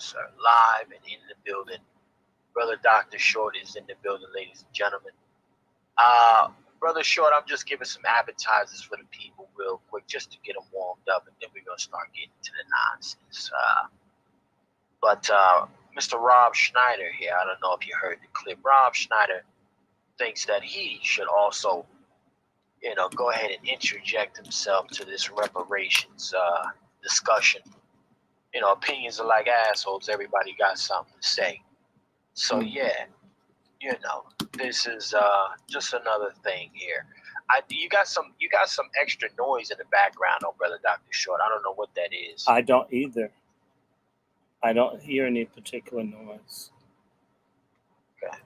sir. Live and in the building. Brother Dr. Short is in the building, ladies and gentlemen. Uh, Brother Short, I'm just giving some appetizers for the people real quick just to get them warmed up, and then we're going to start getting to the nonsense. But Mr. Rob Schneider here, I don't know if you heard the clip. Rob Schneider thinks that he should also, go ahead and interject himself to this reparations discussion. Opinions are like assholes. Everybody got something to say. So yeah, this is just another thing here. You got some extra noise in the background, oh brother Dr. Short. I don't know what that is. I don't either. I don't hear any particular noise. Okay.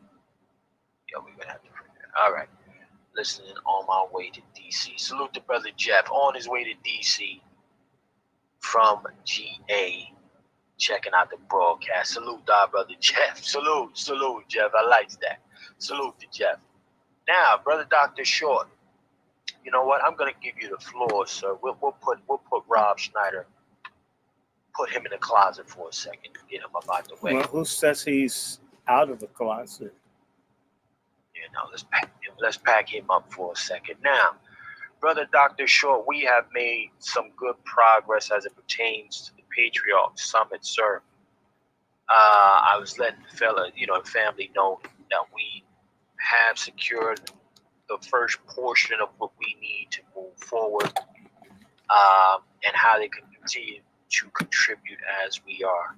Yeah, we're gonna have to figure it out. All right. Listening on my way to DC. Salute to brother Jeff on his way to DC from GA. Checking out the broadcast. Salute to our brother Jeff. Salute, Jeff. I like that. Salute to Jeff. Now, brother Dr. Short, you know what? I'm gonna give you the floor, sir. We'll put Rob Schneider, put him in the closet for a second and get him up out the way. Well, who says he's out of the closet? Let's pack him up for a second. Now, brother Dr. Short, we have made some good progress as it pertains to the Patriarch Summit, sir. I was letting the family know that we have secured the first portion of what we need to move forward, and how they can continue to contribute as we are,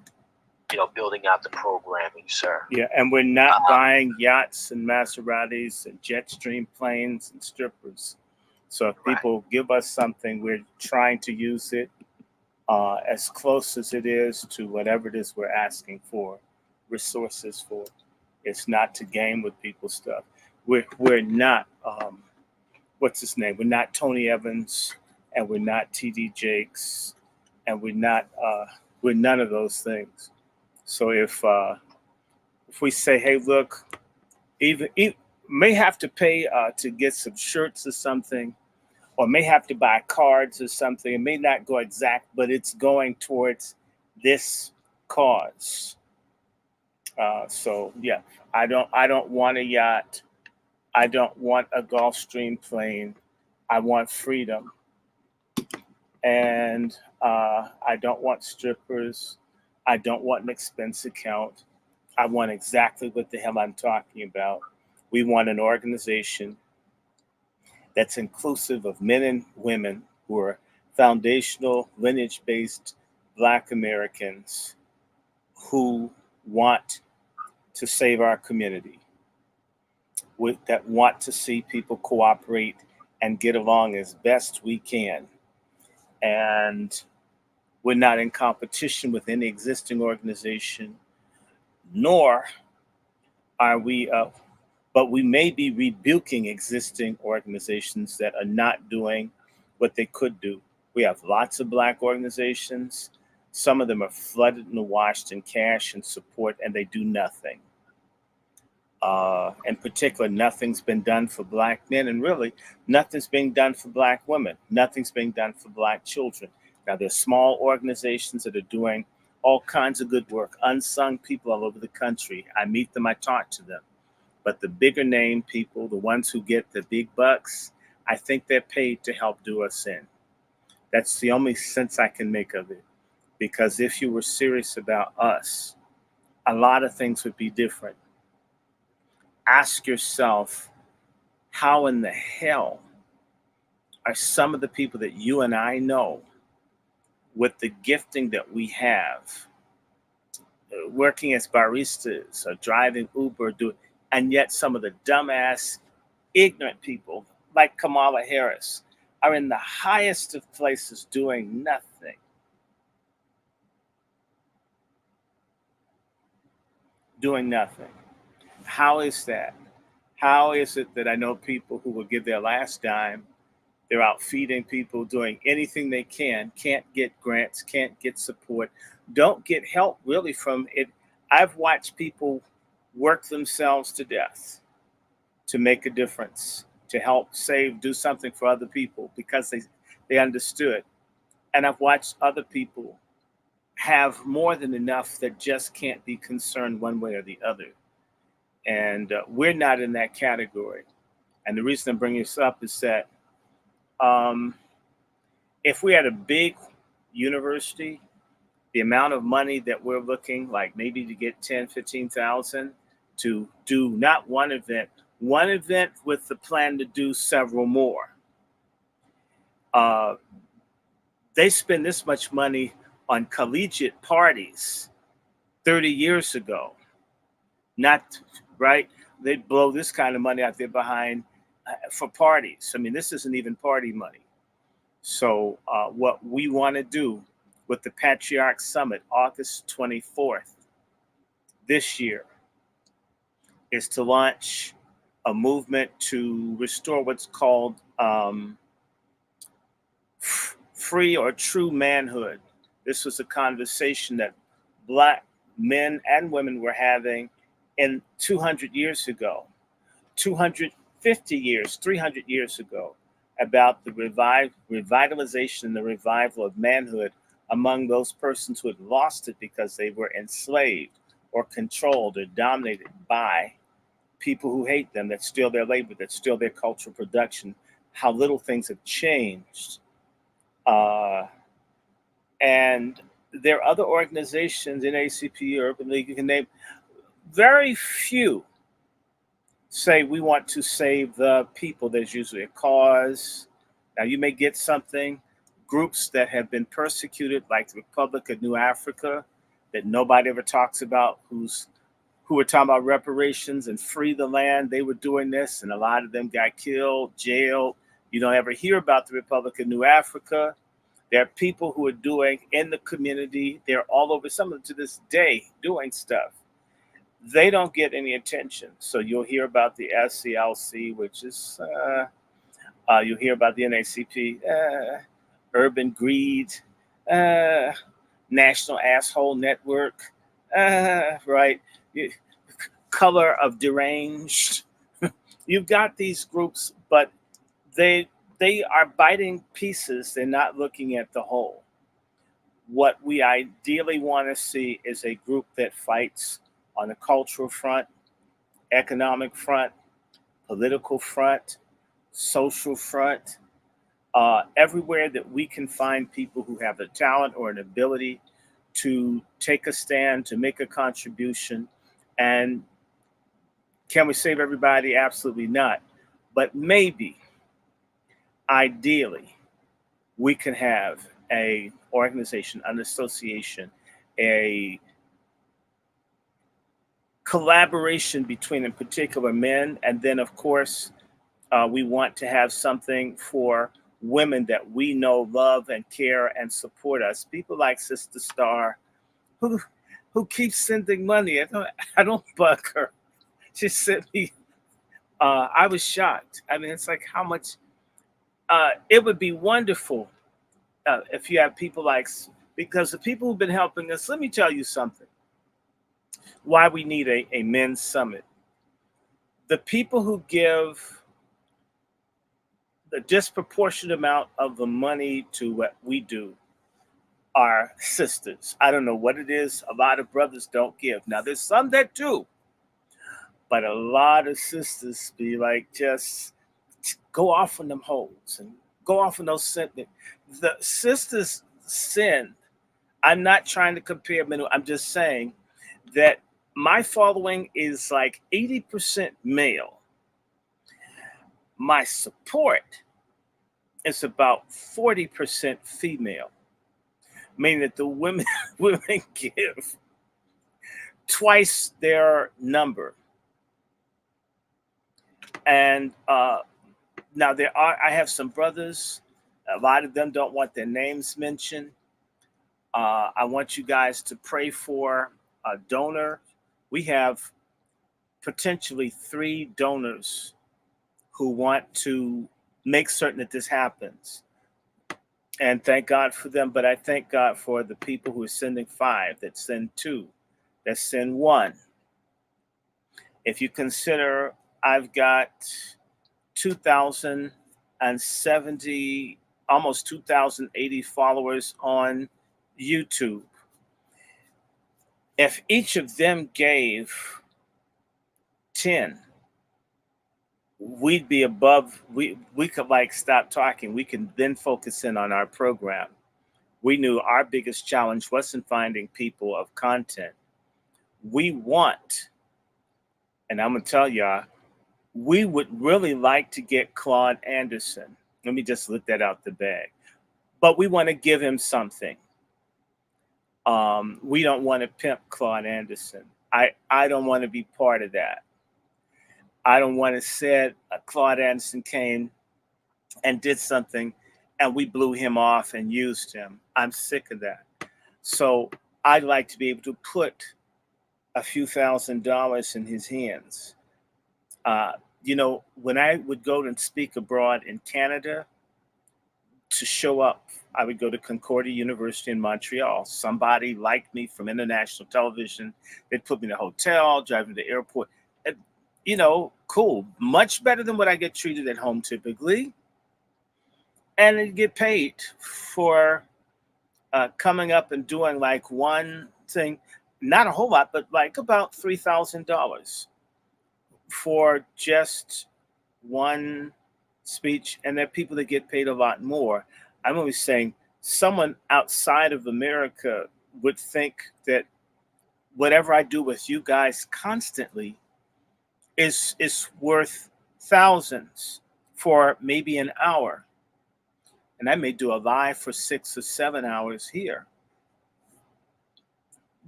building out the programming, sir. Yeah, and we're not buying yachts and Maseratis and Jetstream planes and strippers. So if people give us something, we're trying to use it as close as it is to whatever it is we're asking for, resources for. It's not to game with people's stuff. We're not, what's his name? We're not Tony Evans, and we're not TD Jakes, and we're none of those things. So if we say, hey, look, even may have to pay to get some shirts or something, or may have to buy cards or something. It may not go exact, but it's going towards this cause. So yeah, I don't want a yacht. I don't want a Gulfstream plane. I want freedom. And I don't want strippers. I don't want an expense account. I want exactly what the hell I'm talking about. We want an organization that's inclusive of men and women who are foundational, lineage-based Black Americans who want to save our community, that want to see people cooperate and get along as best we can. And we're not in competition with any existing organization, nor are we, but we may be rebuking existing organizations that are not doing what they could do. We have lots of Black organizations. Some of them are flooded and washed in cash and support, and they do nothing. In particular, nothing's been done for Black men, and really, nothing's being done for Black women. Nothing's being done for Black children. Now, there's small organizations that are doing all kinds of good work, unsung people all over the country. I meet them, I talk to them. But the bigger name people, the ones who get the big bucks, I think they're paid to help do us in. That's the only sense I can make of it. Because if you were serious about us, a lot of things would be different. Ask yourself, how in the hell are some of the people that you and I know, with the gifting that we have, working as baristas or driving Uber, and yet some of the dumbass, ignorant people like Kamala Harris are in the highest of places doing nothing. Doing nothing. How is that? How is it that I know people who will give their last dime, they're out feeding people, doing anything they can, can't get grants, can't get support, don't get help really from it. I've watched people work themselves to death to make a difference, to help save, do something for other people because they understood. And I've watched other people have more than enough that just can't be concerned one way or the other. And we're not in that category. And the reason I'm bringing this up is that um, if we had a big university, the amount of money that we're looking like maybe to get 10, 15,000 to do not one event with the plan to do several more. Uh, they spend this much money on collegiate parties 30 years ago. Not right. They blow this kind of money out there behind for parties. I mean, this isn't even party money. So, what we want to do with the Patriarch Summit, August 24th this year, is to launch a movement to restore what's called free or true manhood. This was a conversation that Black men and women were having in 200 years ago, 250 years, 300 years ago, about the revitalization and the revival of manhood among those persons who had lost it because they were enslaved or controlled or dominated by people who hate them, that steal their labor, that steal their cultural production, how little things have changed. Uh, and there are other organizations in ACP, Urban League, you can name, very few say we want to save the people. There's usually a cause. Now you may get something, groups that have been persecuted, like the Republic of New Africa, that nobody ever talks about, who were talking about reparations and free the land. They were doing this, and a lot of them got killed, jailed. You don't ever hear about the Republic of New Africa. There are people who are doing in the community. They're all over, some of them to this day, doing stuff. They don't get any attention. So you'll hear about the SCLC, which is, you'll hear about the NACP, Urban Greed, National Asshole Network, right? Color of Deranged. You've got these groups, but they are biting pieces. They're not looking at the whole. What we ideally want to see is a group that fights on the cultural front, economic front, political front, social front, everywhere that we can find people who have a talent or an ability to take a stand, to make a contribution. And can we save everybody? Absolutely not. But maybe, ideally, we can have a organization, an association, a collaboration between, in particular, men. And then, of course, we want to have something for women that we know love and care and support us. People like Sister Star, who keeps sending money. I don't bug her. She sent me. I was shocked. I mean, it's like how much. It would be wonderful if you have people like, because the people who've been helping us. Let me tell you something. Why we need a men's summit. The people who give the disproportionate amount of the money to what we do are sisters. I don't know what it is. A lot of brothers don't give. Now, there's some that do, but a lot of sisters be like, just go off on them holes and go off on those sentiments. The sisters sin. I'm not trying to compare men. I'm just saying that my following is like 80% male. My support is about 40% female, meaning that the women give twice their number. And now I have some brothers. A lot of them don't want their names mentioned. I want you guys to pray for a donor. We have potentially 3 donors who want to make certain that this happens. And thank God for them. But I thank God for the people who are sending 5, that send 2, that send 1. If you consider, I've got 2,070, almost 2,080 followers on YouTube. If each of them gave 10, we'd be above, we could like stop talking. We can then focus in on our program. We knew our biggest challenge wasn't finding people of content. We want, and I'm gonna tell y'all, we would really like to get Claude Anderson. Let me just let that out the bag. But we want to give him something. We don't want to pimp Claude Anderson. I don't want to be part of that. I don't want to say Claude Anderson came and did something and we blew him off and used him. I'm sick of that. So I'd like to be able to put a few $1,000s in his hands. Uh, when I would go and speak abroad in Canada to show up, I would go to Concordia University in Montreal. Somebody liked me from international television. They'd put me in a hotel, drive me to the airport. And, cool. Much better than what I get treated at home typically. And I'd get paid for coming up and doing like one thing, not a whole lot, but like about $3,000 for just one speech. And there are people that get paid a lot more. I'm always saying someone outside of America would think that whatever I do with you guys constantly is worth thousands for maybe an hour. And I may do a live for 6 or 7 hours here.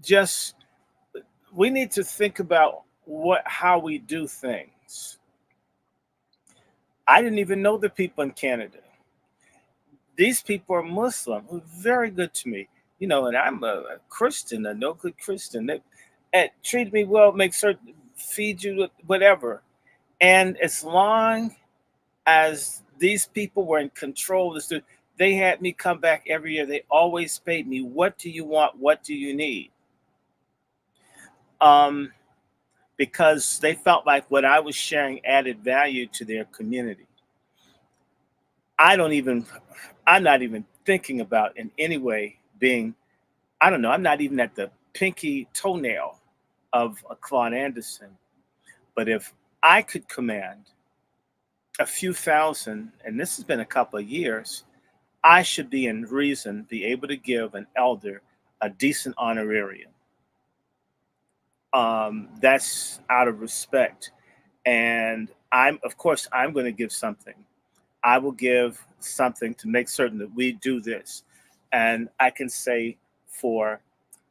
Just we need to think about how we do things. I didn't even know the people in Canada. These people are Muslim, who are very good to me. And I'm a Christian, a no good Christian. They treat me well, make certain, feed you whatever. And as long as these people were in control of the student, they had me come back every year. They always paid me. What do you want? What do you need? Because they felt like what I was sharing added value to their community. I'm not even thinking about in any way being, I don't know, I'm not even at the pinky toenail of a Claude Anderson. But if I could command a few thousand, and this has been a couple of years, I should be in reason be able to give an elder a decent honorarium. That's out of respect. And of course, I'm going to give something. I will give something to make certain that we do this. And I can say for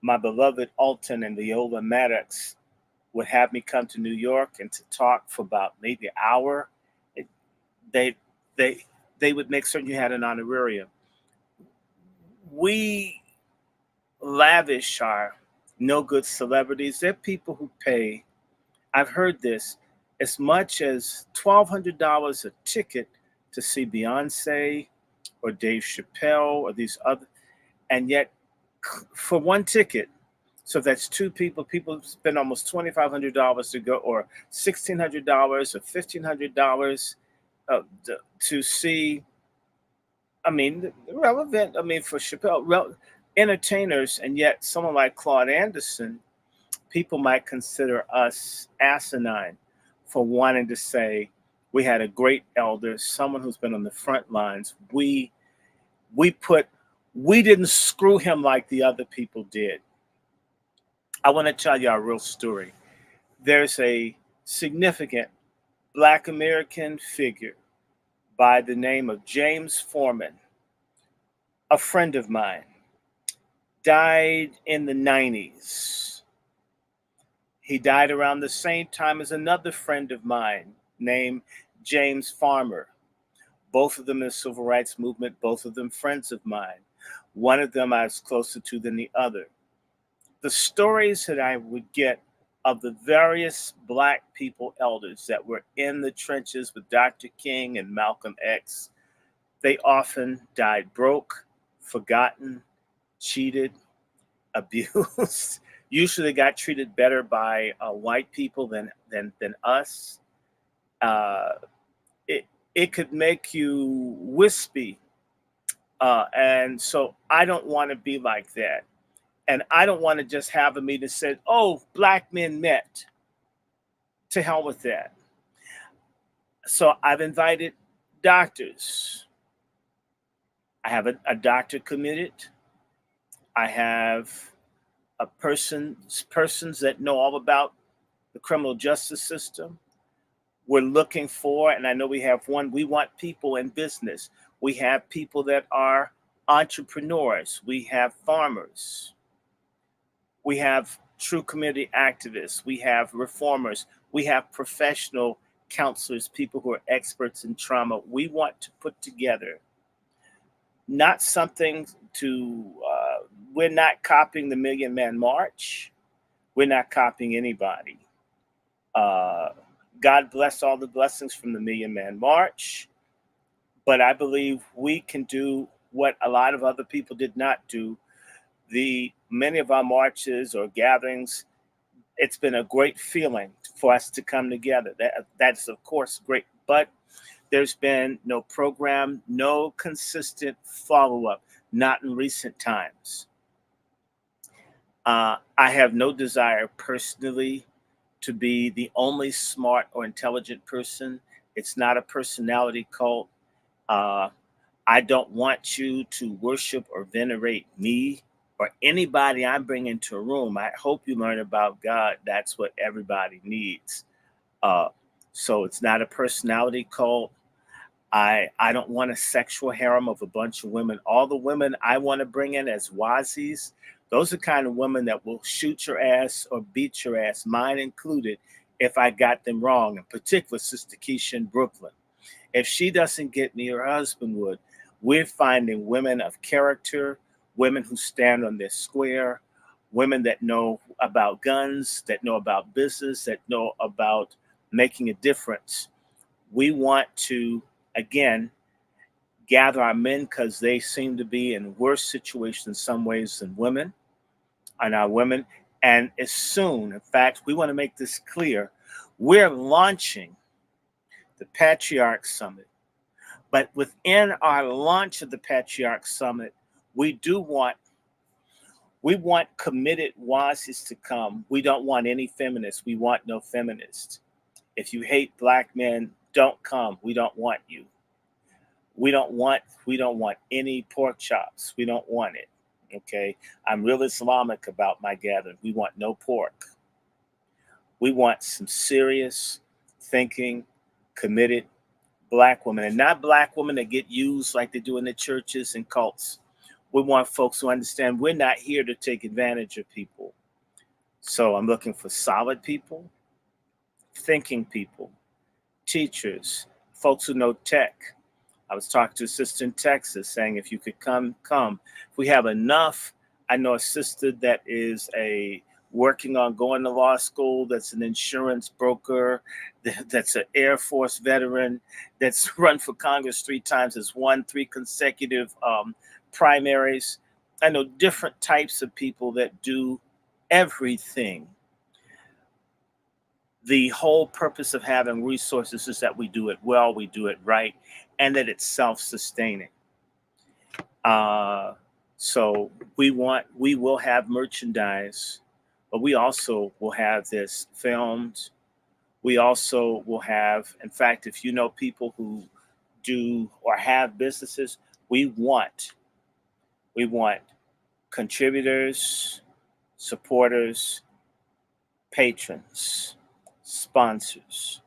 my beloved Alton and Viola Maddox would have me come to New York and to talk for about maybe an hour. They would make certain you had an honorarium. We lavish our no good celebrities. They're people who pay, I've heard this, as much as $1,200 a ticket to see Beyonce or Dave Chappelle or these other, and yet for one ticket, so that's two people spend almost $2,500 to go, or $1,600 or $1,500 to see. I mean, relevant. I mean, for Chappelle, entertainers, and yet someone like Claude Anderson, people might consider us asinine for wanting to say we had a great elder, someone who's been on the front lines. We didn't screw him like the other people did. I want to tell you a real story. There's a significant Black American figure by the name of James Foreman, a friend of mine, died in the 90s. He died around the same time as another friend of mine named James Farmer. Both of them in the civil rights movement, both of them friends of mine. One of them I was closer to than the other. The stories that I would get of the various Black people elders that were in the trenches with Dr. King and Malcolm X, they often died broke, forgotten, cheated, abused. Usually they got treated better by white people than us. It could make you wispy. And so I don't want to be like that. And I don't want to just have a meeting that said, oh, black men met. To hell with that. So I've invited doctors. I have a doctor committed. I have persons that know all about the criminal justice system. We're looking for, and I know we have one, we want people in business. We have people that are entrepreneurs. We have farmers. We have true community activists. We have reformers. We have professional counselors, people who are experts in trauma. We want to put together not something we're not copying the Million Man March. We're not copying anybody. God bless all the blessings from the Million Man March. But I believe we can do what a lot of other people did not do. Many of our marches or gatherings, it's been a great feeling for us to come together. That's of course great, but there's been no program, no consistent follow-up, not in recent times. I have no desire personally to be the only smart or intelligent person. It's not a personality cult. I don't want you to worship or venerate me or anybody I'm bringing into a room. I hope you learn about God. That's what everybody needs. So it's not a personality cult. I don't want a sexual harem of a bunch of women. All the women I want to bring in as wazis, those are kind of women that will shoot your ass or beat your ass, mine included, if I got them wrong. In particular, Sister Keisha in Brooklyn. If she doesn't get me, her husband would. We're finding women of character, women who stand on their square, women that know about guns, that know about business, that know about making a difference. We want to, again, gather our men because they seem to be in worse situations in some ways than women, and our women. And as soon, in fact, we want to make this clear, we're launching the Patriarch Summit. But within our launch of the Patriarch Summit, we want committed wazis to come. We don't want any feminists. We want no feminists. If you hate black men, don't come. We don't want you. We don't want any pork chops. We don't want it. Okay. I'm real Islamic about my gathering. We want no pork. We want some serious thinking, committed black women, and not black women that get used like they do in the churches and cults. We want folks who understand we're not here to take advantage of people. So I'm looking for solid people, thinking people, teachers, folks who know tech. I was talking to a sister in Texas saying, if you could come. If we have enough, I know a sister that is working on going to law school, that's an insurance broker, that's an Air Force veteran, that's run for Congress 3 times, has won 3 consecutive primaries. I know different types of people that do everything. The whole purpose of having resources is that we do it well, we do it right, and that it's self-sustaining. So we will have merchandise, but we also will have this filmed. We also will have, in fact, if you know people who do or have businesses, we want contributors, supporters, patrons, sponsors.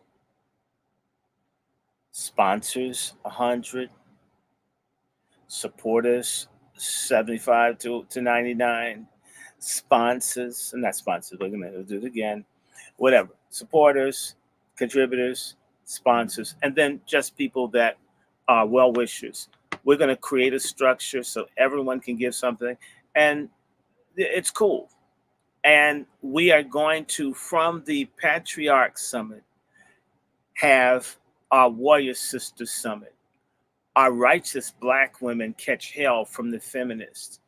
Sponsors 100, supporters 75 to 99, sponsors, not sponsors, we're gonna do it again, whatever, supporters, contributors, sponsors, and then just people that are well wishers. We're gonna create a structure so everyone can give something, and it's cool. And we are going to, from the Patriarch Summit, have our Warrior Sister Summit. Our righteous black women catch hell from the feminists.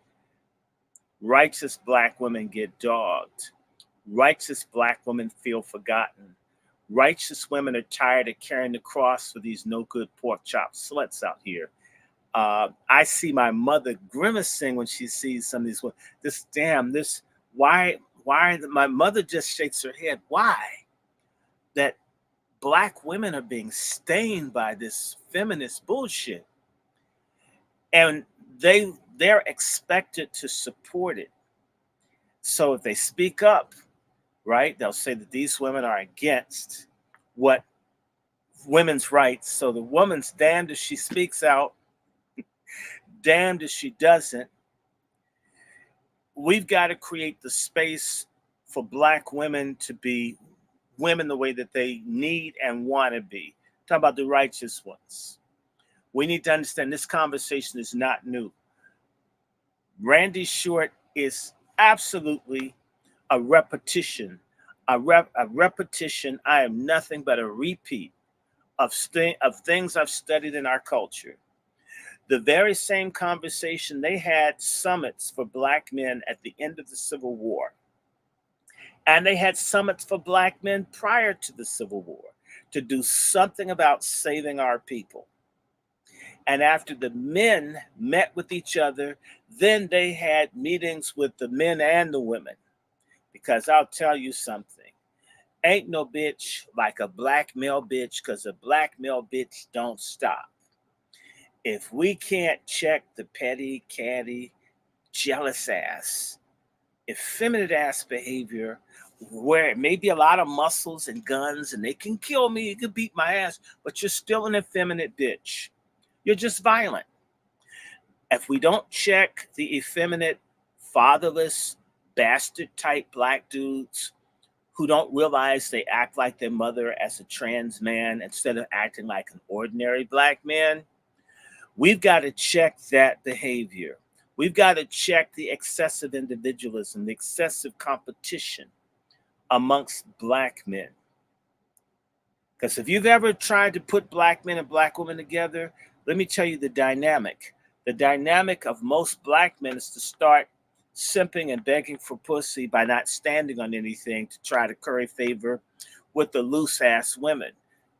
Righteous black women get dogged. Righteous black women feel forgotten. Righteous women are tired of carrying the cross for these no good pork chop sluts out here. I see my mother grimacing when she sees some of these. Why? My mother just shakes her head. Why? That black women are being stained by this feminist bullshit, and they're expected to support it. So if they speak up, right, they'll say that these women are against what women's rights. So the woman's damned if she speaks out, damned if she doesn't. We've got to create the space for black women to be women the way that they need and want to be. Talk about the righteous ones. We need to understand this conversation is not new. Randy Short is absolutely a repetition. A repetition. I am nothing but a repeat of things I've studied in our culture. The very same conversation they had summits for black men at the end of the Civil War. And they had summits for black men prior to the Civil War to do something about saving our people. And after the men met with each other, then they had meetings with the men and the women. Because I'll tell you something, ain't no bitch like a black male bitch, because a black male bitch don't stop. If we can't check the petty, catty, jealous ass, effeminate ass behavior, where it may be a lot of muscles and guns and they can kill me, you can beat my ass, but you're still an effeminate bitch. You're just violent. If we don't check the effeminate, fatherless, bastard type black dudes who don't realize they act like their mother as a trans man instead of acting like an ordinary black man, we've got to check that behavior. We've got to check the excessive individualism, the excessive competition amongst black men. Because if you've ever tried to put black men and black women together, let me tell you the dynamic. The dynamic of most black men is to start simping and begging for pussy by not standing on anything to try to curry favor with the loose ass women.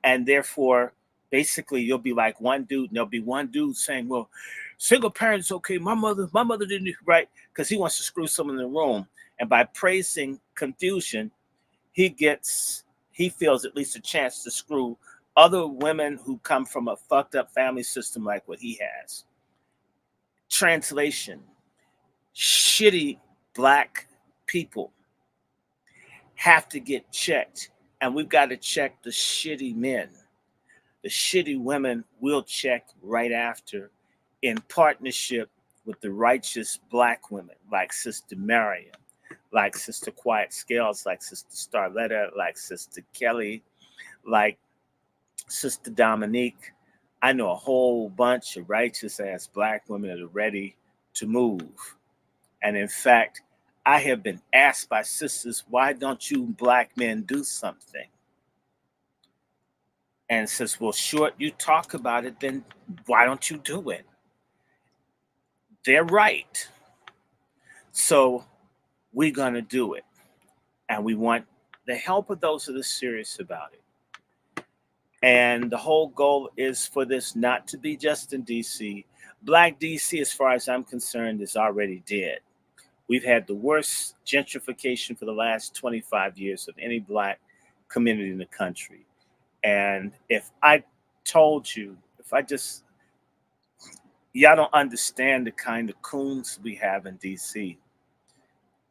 And therefore, basically, you'll be like one dude, and there'll be one dude saying, well, single parents, okay, my mother didn't, right? Because he wants to screw someone in the room. And by praising confusion, he feels at least a chance to screw other women who come from a fucked up family system like what he has. Translation, shitty black people have to get checked, and we've got to check the shitty men. The shitty women will check right after in partnership with the righteous black women like Sister Mariam, like Sister Quiet Scales, like Sister Starletta, like Sister Kelly, like Sister Dominique. I know a whole bunch of righteous ass black women that are ready to move. And in fact, I have been asked by sisters, why don't you black men do something? And says, well, Short, you talk about it, then why don't you do it? They're right. So we're going to do it. And we want the help of those that are serious about it. And the whole goal is for this not to be just in DC. Black DC, as far as I'm concerned, is already dead. We've had the worst gentrification for the last 25 years of any black community in the country. And if I told you, y'all don't understand the kind of coons we have in DC.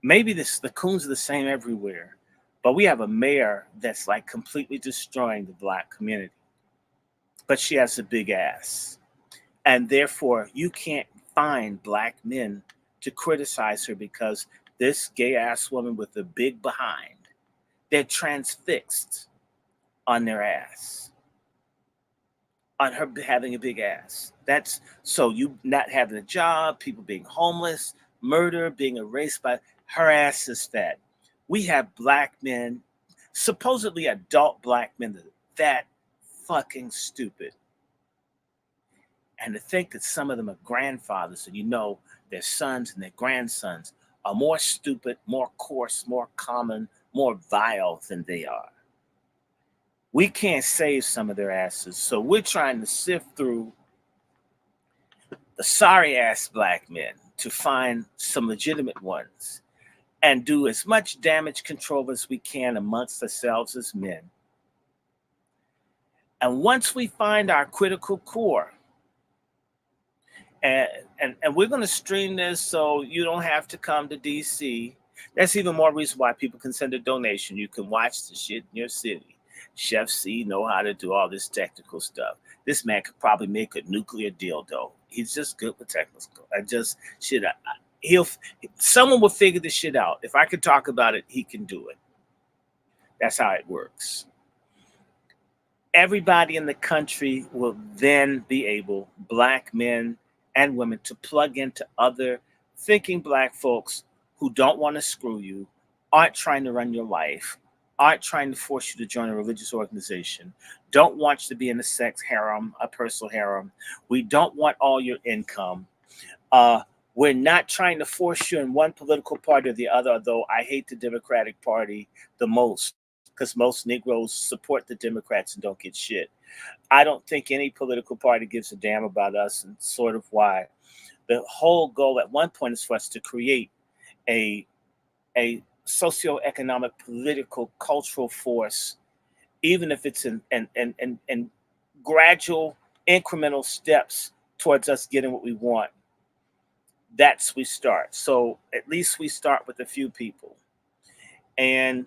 Maybe the coons are the same everywhere, but we have a mayor that's like completely destroying the black community. But she has a big ass. And therefore, you can't find black men to criticize her because this gay ass woman with a big behind, they're transfixed on their ass, on her having a big ass. That's so you not having a job, people being homeless, murder, being erased by her ass is fat. We have black men, supposedly adult black men, that fucking stupid. And to think that some of them are grandfathers and you know their sons and their grandsons are more stupid, more coarse, more common, more vile than they are. We can't save some of their asses. So we're trying to sift through the sorry ass black men to find some legitimate ones and do as much damage control as we can amongst ourselves as men. And once we find our critical core, and we're going to stream this so you don't have to come to DC. That's even more reason why people can send a donation. You can watch the shit in your city. Xxviii know how to do all this technical stuff. This man could probably make a nuclear dildo. He's just good with technical. He'll someone will figure this shit out. If I could talk about it, he can do it. That's how it works. Everybody in the country will then be able, black men and women, to plug into other thinking black folks who don't want to screw you, aren't trying to run your life, aren't trying to force you to join a religious organization, don't want you to be in a sex harem, a personal harem. We don't want all your income. We're not trying to force you in one political party or the other, although I hate the Democratic Party the most because most Negroes support the Democrats and don't get shit. I don't think any political party gives a damn about us, and sort of why. The whole goal at one point is for us to create a socioeconomic, political, cultural force, even if it's in gradual, incremental steps towards us getting what we want. That's we start. So at least we start with a few people. And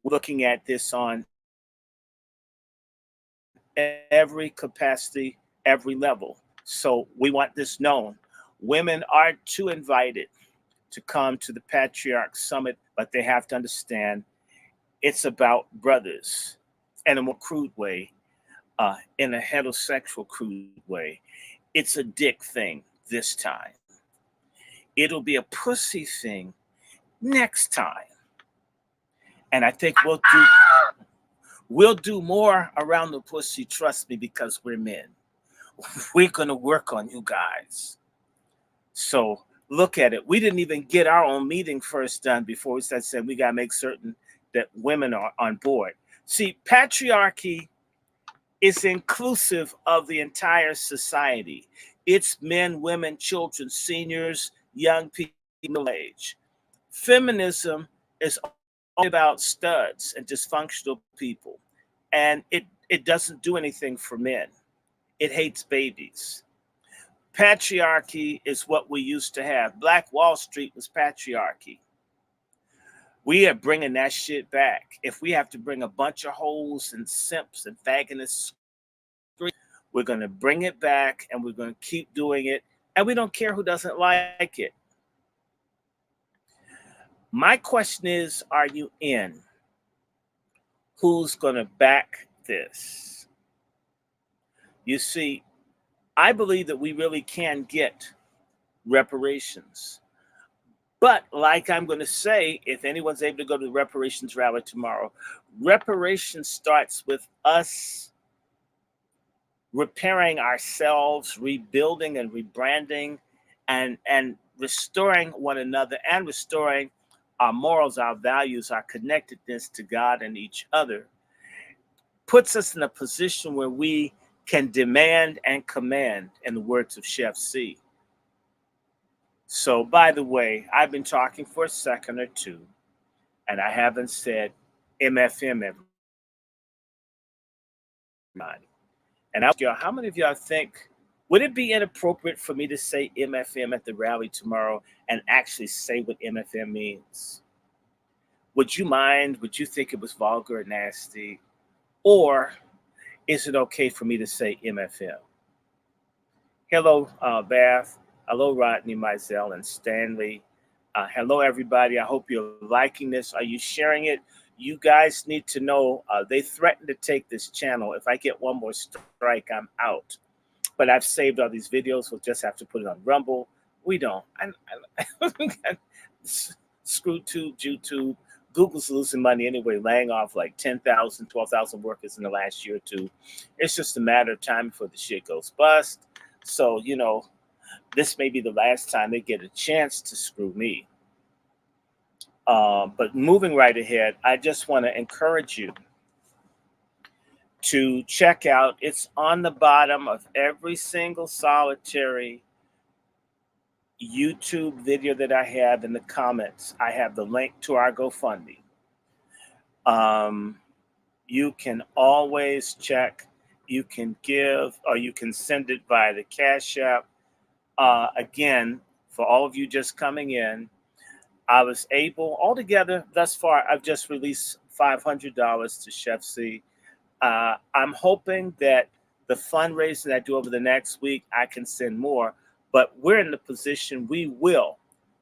looking at this on every capacity, every level. So we want this known. Women are too invited to come to the Patriarch Summit, but they have to understand it's about brothers in a more crude way, in a heterosexual crude way. It's a dick thing this time. It'll be a pussy thing next time. And I think we'll do more around the pussy, trust me, because we're men. We're gonna work on you guys. So look at it. We didn't even get our own meeting first done before we started saying we gotta make certain that women are on board. See, patriarchy is inclusive of the entire society. It's men, women, children, seniors, young people, middle age. Feminism is all about studs and dysfunctional people. And it doesn't do anything for men. It hates babies. Patriarchy is what we used to have. Black Wall Street was patriarchy. We are bringing that shit back. If we have to bring a bunch of hoes and simps and faggots, we're going to bring it back and we're going to keep doing it. And we don't care who doesn't like it. My question is, are you in? Who's going to back this? You see, I believe that we really can get reparations. But like I'm going to say, if anyone's able to go to the reparations rally tomorrow, reparations starts with us repairing ourselves, rebuilding and rebranding, and restoring one another and restoring our morals, our values, our connectedness to God and each other, puts us in a position where we can demand and command, in the words of Xxviii. So, by the way, I've been talking for a second or two, and I haven't said MFM, everybody. And I ask y'all, how many of y'all think, would it be inappropriate for me to say MFM at the rally tomorrow and actually say what MFM means? Would you mind? Would you think it was vulgar or nasty? Or is it okay for me to say MFM? Hello, Bath. Hello, Rodney, Mizell, and Stanley. Hello, everybody. I hope you're liking this. Are you sharing it? You guys need to know they threatened to take this channel. If I get one more strike, I'm out. But I've saved all these videos. We'll just have to put it on Rumble. We don't. Screw Tube, YouTube. Google's losing money anyway, laying off like 10,000, 12,000 workers in the last year or two. It's just a matter of time before the shit goes bust. So, you know, this may be the last time they get a chance to screw me. But moving right ahead, I just want to encourage you to check out. It's on the bottom of every single solitary YouTube video that I have in the comments. I have the link to our GoFundMe. Um, you can always check. You can give, or you can send it via the Cash App. Again, for all of you just coming in, I was able, altogether, thus far, I've just released $500 to Xxviii. I'm hoping that the fundraising I do over the next week, I can send more, but we're in the position we will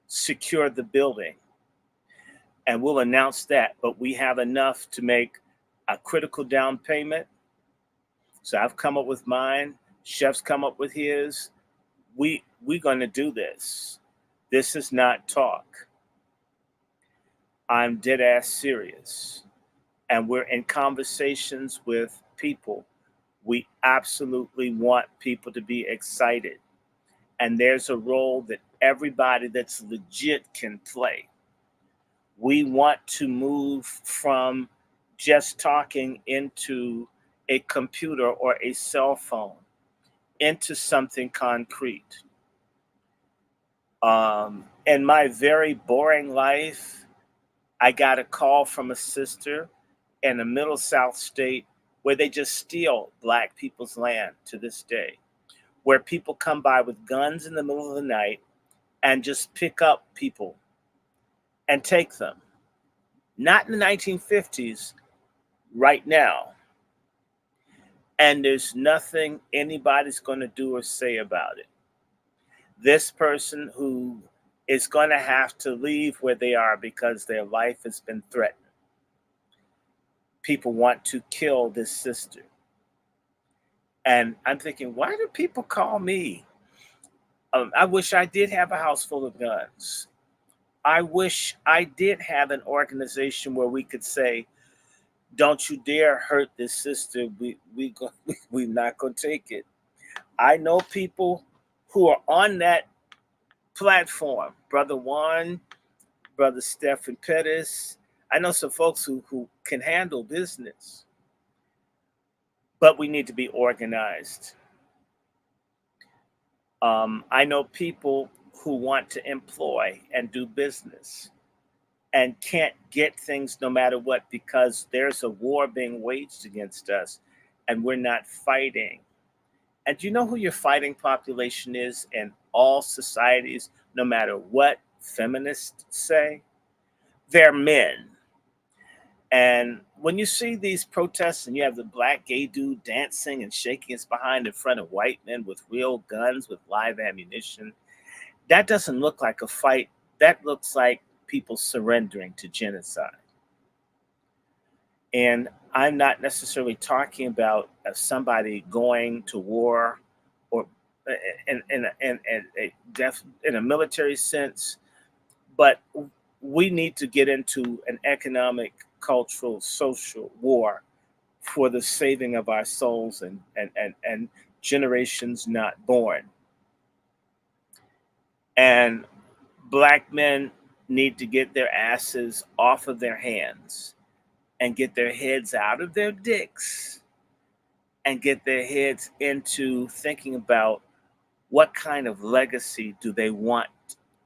secure the building and we'll announce that. But we have enough to make a critical down payment. So I've come up with mine. Chef's come up with his. We're going to do this. This is not talk. I'm dead ass serious. And we're in conversations with people. We absolutely want people to be excited. And there's a role that everybody that's legit can play. We want to move from just talking into a computer or a cell phone into something concrete. In my very boring life, I got a call from a sister in a middle South state where they just steal Black people's land to this day, where people come by with guns in the middle of the night and just pick up people and take them. Not in the 1950s, right now. And there's nothing anybody's going to do or say about it. This person who is going to have to leave where they are because their life has been threatened. People want to kill this sister. And I'm thinking, why do people call me? I wish I did have a house full of guns. I wish I did have an organization where we could say, don't you dare hurt this sister. We're not going to take it. I know people who are on that platform. Brother Juan, Brother Stephen Pettis. I know some folks who can handle business. But we need to be organized. I know people who want to employ and do business and can't get things no matter what because there's a war being waged against us and we're not fighting. And do you know who your fighting population is in all societies, no matter what feminists say? They're men. And when you see these protests and you have the Black gay dude dancing and shaking his behind in front of white men with real guns, with live ammunition, that doesn't look like a fight. That looks like people surrendering to genocide. And I'm not necessarily talking about somebody going to war or in a military sense, but we need to get into an economic, cultural, social war for the saving of our souls and generations not born. And Black men need to get their asses off of their hands and get their heads out of their dicks and get their heads into thinking about what kind of legacy do they want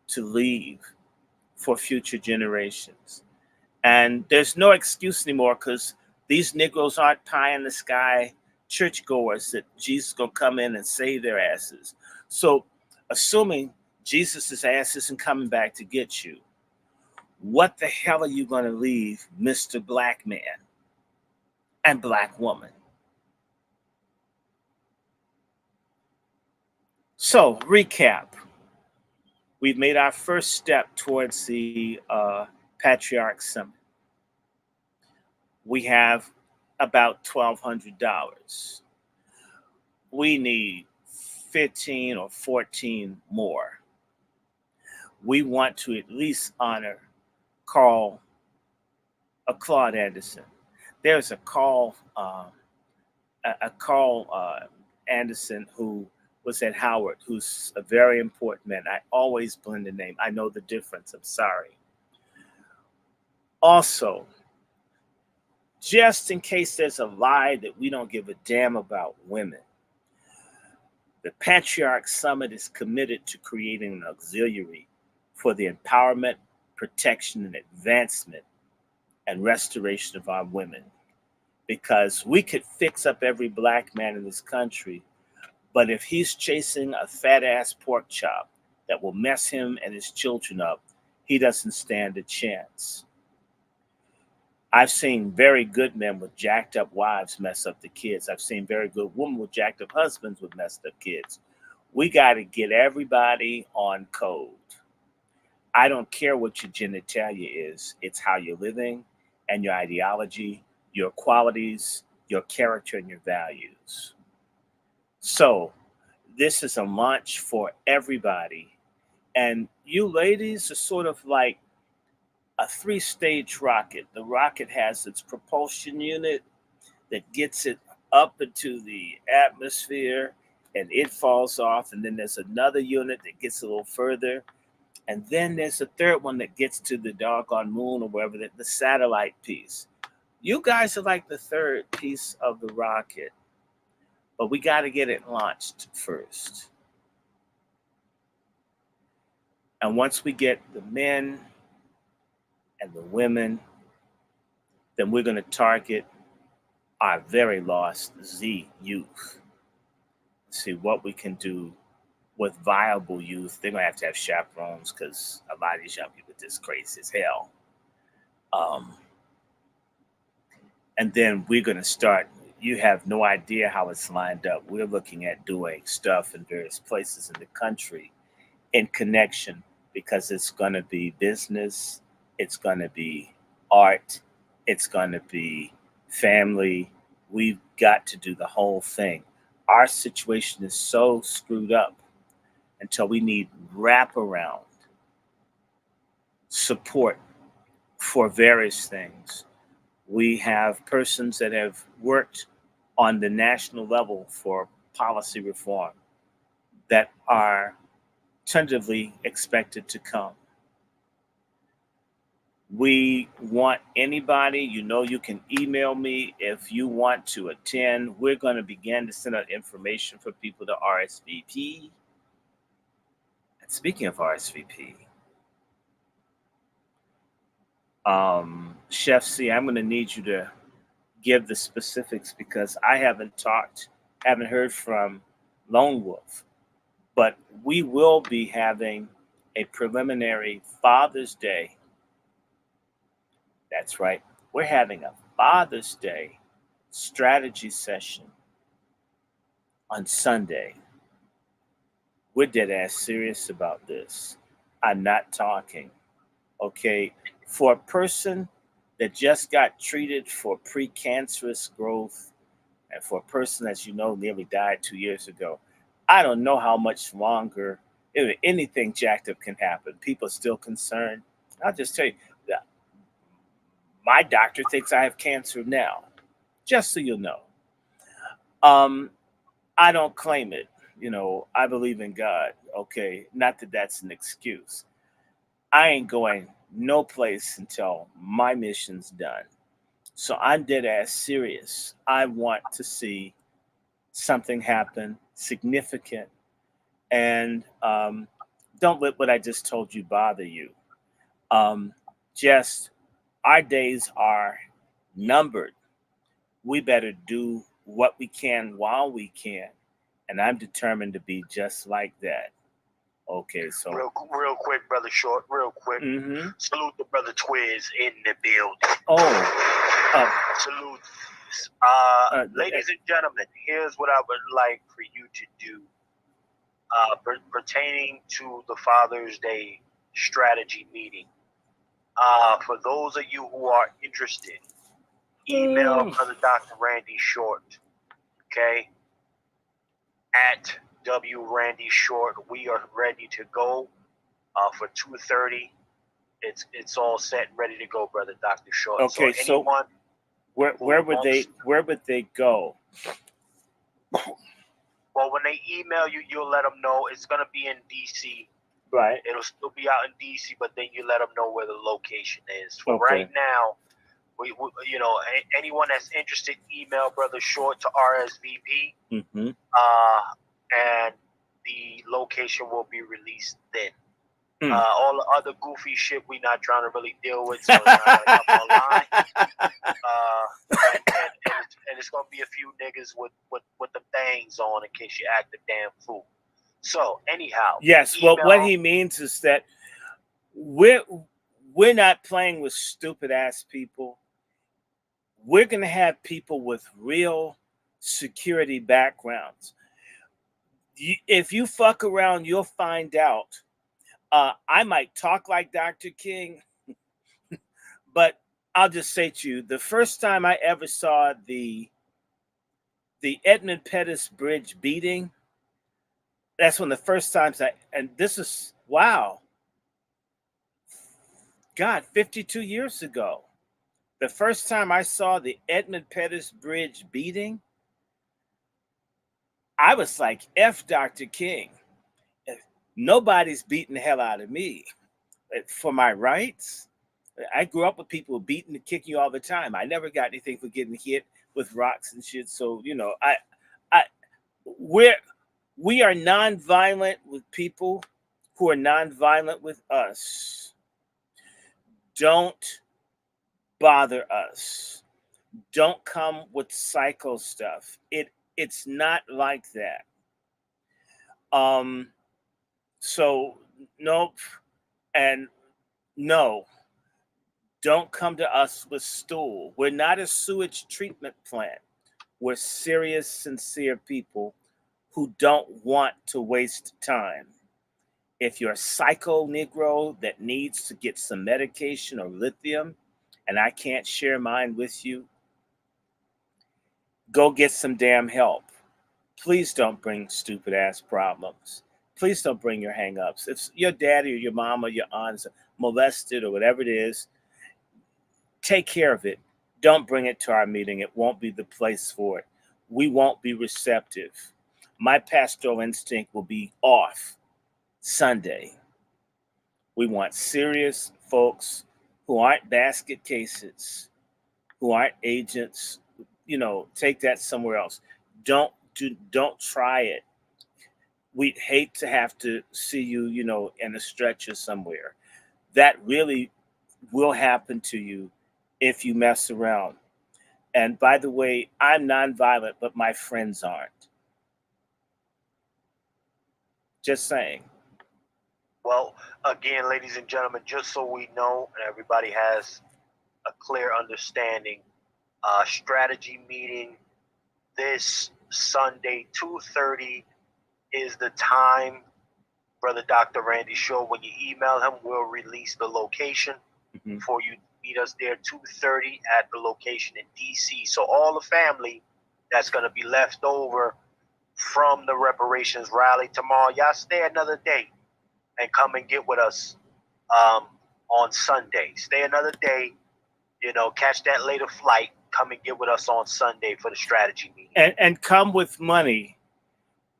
to leave for future generations. And there's no excuse anymore because these Negroes aren't pie in the sky churchgoers that Jesus is going to come in and save their asses. So, assuming Jesus' ass isn't coming back to get you, what the hell are you going to leave Mr. Black man and Black woman? So, recap. We've made our first step towards the Patriarch Summit. We have about $1,200. We need 15 or 14 more. We want to at least honor Claude Anderson. There's a Carl Anderson who was at Howard, who's a very important man. I always blend the name. I know the difference. I'm sorry. Also, just in case there's a lie that we don't give a damn about women, The Patriarch Summit is committed to creating an auxiliary for the empowerment, protection, and advancement and restoration of our women. Because we could fix up every black man in this country, but if he's chasing a fat ass pork chop that will mess him and his children up, he doesn't stand a chance. I've seen very good men with jacked up wives mess up the kids. I've seen very good women with jacked up husbands with messed up kids. We got to get everybody on code. I don't care what your genitalia is. It's how you're living and your ideology, your qualities, your character, and your values. So this is a launch for everybody. And you ladies are sort of like a 3-stage rocket. The rocket has its propulsion unit that gets it up into the atmosphere and it falls off. And then there's another unit that gets a little further. And then there's a third one that gets to the doggone moon or wherever, the satellite piece. You guys are like the third piece of the rocket, but we got to get it launched first. And once we get the men and the women, then we're going to target our very lost Z youth. See what we can do with viable youth. They're going to have chaperones because a lot of these young people are just crazy as hell. And then we're going to start. You have no idea how it's lined up. We're looking at doing stuff in various places in the country in connection because it's going to be business, it's going to be art, it's going to be family. We've got to do the whole thing. Our situation is so screwed up until we need wraparound support for various things. We have persons that have worked on the national level for policy reform that are tentatively expected to come. We want anybody, you can email me if you want to attend. We're going to begin to send out information for people to RSVP. And speaking of RSVP, Chef C, I'm going to need you to give the specifics because I haven't heard from Lone Wolf, but we will be having a preliminary Father's Day. That's right. We're having a Father's Day strategy session on Sunday. We're dead ass serious about this. I'm not talking. Okay. For a person that just got treated for precancerous growth, and for a person, as you know, nearly died 2 years ago, I don't know how much longer anything jacked up can happen. People are still concerned. I'll just tell you, my doctor thinks I have cancer now, just so you know. I don't claim it. I believe in God. Okay, not that that's an excuse. I ain't going no place until my mission's done. So I'm dead ass serious. I want to see something happen significant, and don't let what I just told you bother you. Just our days are numbered. We better do what we can while we can, and I'm determined to be just like that. Okay, so real quick, brother Short. Real quick. Mm-hmm. Salute the brother Twiz in the building. Salute. Ladies and gentlemen, here's what I would like for you to do pertaining to the Father's Day strategy meeting. For those of you who are interested, email Brother Dr. Randy Short, okay, at W Randy Short. We are ready to go for 2:30. It's all set and ready to go, Brother Dr. Short. Okay, so where would they go? Well, when they email you, you'll let them know it's gonna be in DC. Right. It'll still be out in DC, but then you let them know where the location is. For Okay. right now, we anyone that's interested, email Brother Short to RSVP. Mm-hmm. and the location will be released then. Mm. All the other goofy shit we not trying to really deal with, so it's not gonna come online. And it's gonna be a few niggas with the things on in case you act a damn fool. So anyhow, Yes. Well, what he means is that we're not playing with stupid ass people. We're gonna have people with real security backgrounds. If you fuck around, you'll find out. I might talk like Dr. King, but I'll just say to you, the first time I ever saw the Edmund Pettus Bridge beating, that's one of the first times and this is, wow, God, 52 years ago. The first time I saw the Edmund Pettus Bridge beating, I was like, F Dr. King. Nobody's beating the hell out of me for my rights. I grew up with people beating and kicking you all the time. I never got anything for getting hit with rocks and shit. So, we are nonviolent with people who are nonviolent with us. Don't bother us. Don't come with psycho stuff. It's not like that. So nope, and no. Don't come to us with stool. We're not a sewage treatment plant. We're serious, sincere people who don't want to waste time. If you're a psycho Negro that needs to get some medication or lithium, and I can't share mine with you, go get some damn help. Please don't bring stupid ass problems. Please don't bring your hang-ups. If your daddy or your mom or your aunt is molested or whatever it is, take care of it. Don't bring it to our meeting. It won't be the place for it. We won't be receptive. My pastoral instinct will be off Sunday. We want serious folks who aren't basket cases, who aren't agents. Take that somewhere else. Don't try it. We'd hate to have to see you, in a stretcher somewhere. That really will happen to you if you mess around. And by the way, I'm nonviolent, but my friends aren't. Just saying. Well, again, ladies and gentlemen, just so we know and everybody has a clear understanding, strategy meeting this Sunday, 2:30 is the time. Brother Dr. Randy Shaw, when you email him, we'll release the location for you. Meet us there 2:30 at the location in DC. So all the family that's going to be left over from the reparations rally tomorrow, y'all stay another day and come and get with us on Sunday. Stay another day, catch that later flight. Come and get with us on Sunday for the strategy meeting. And come with money.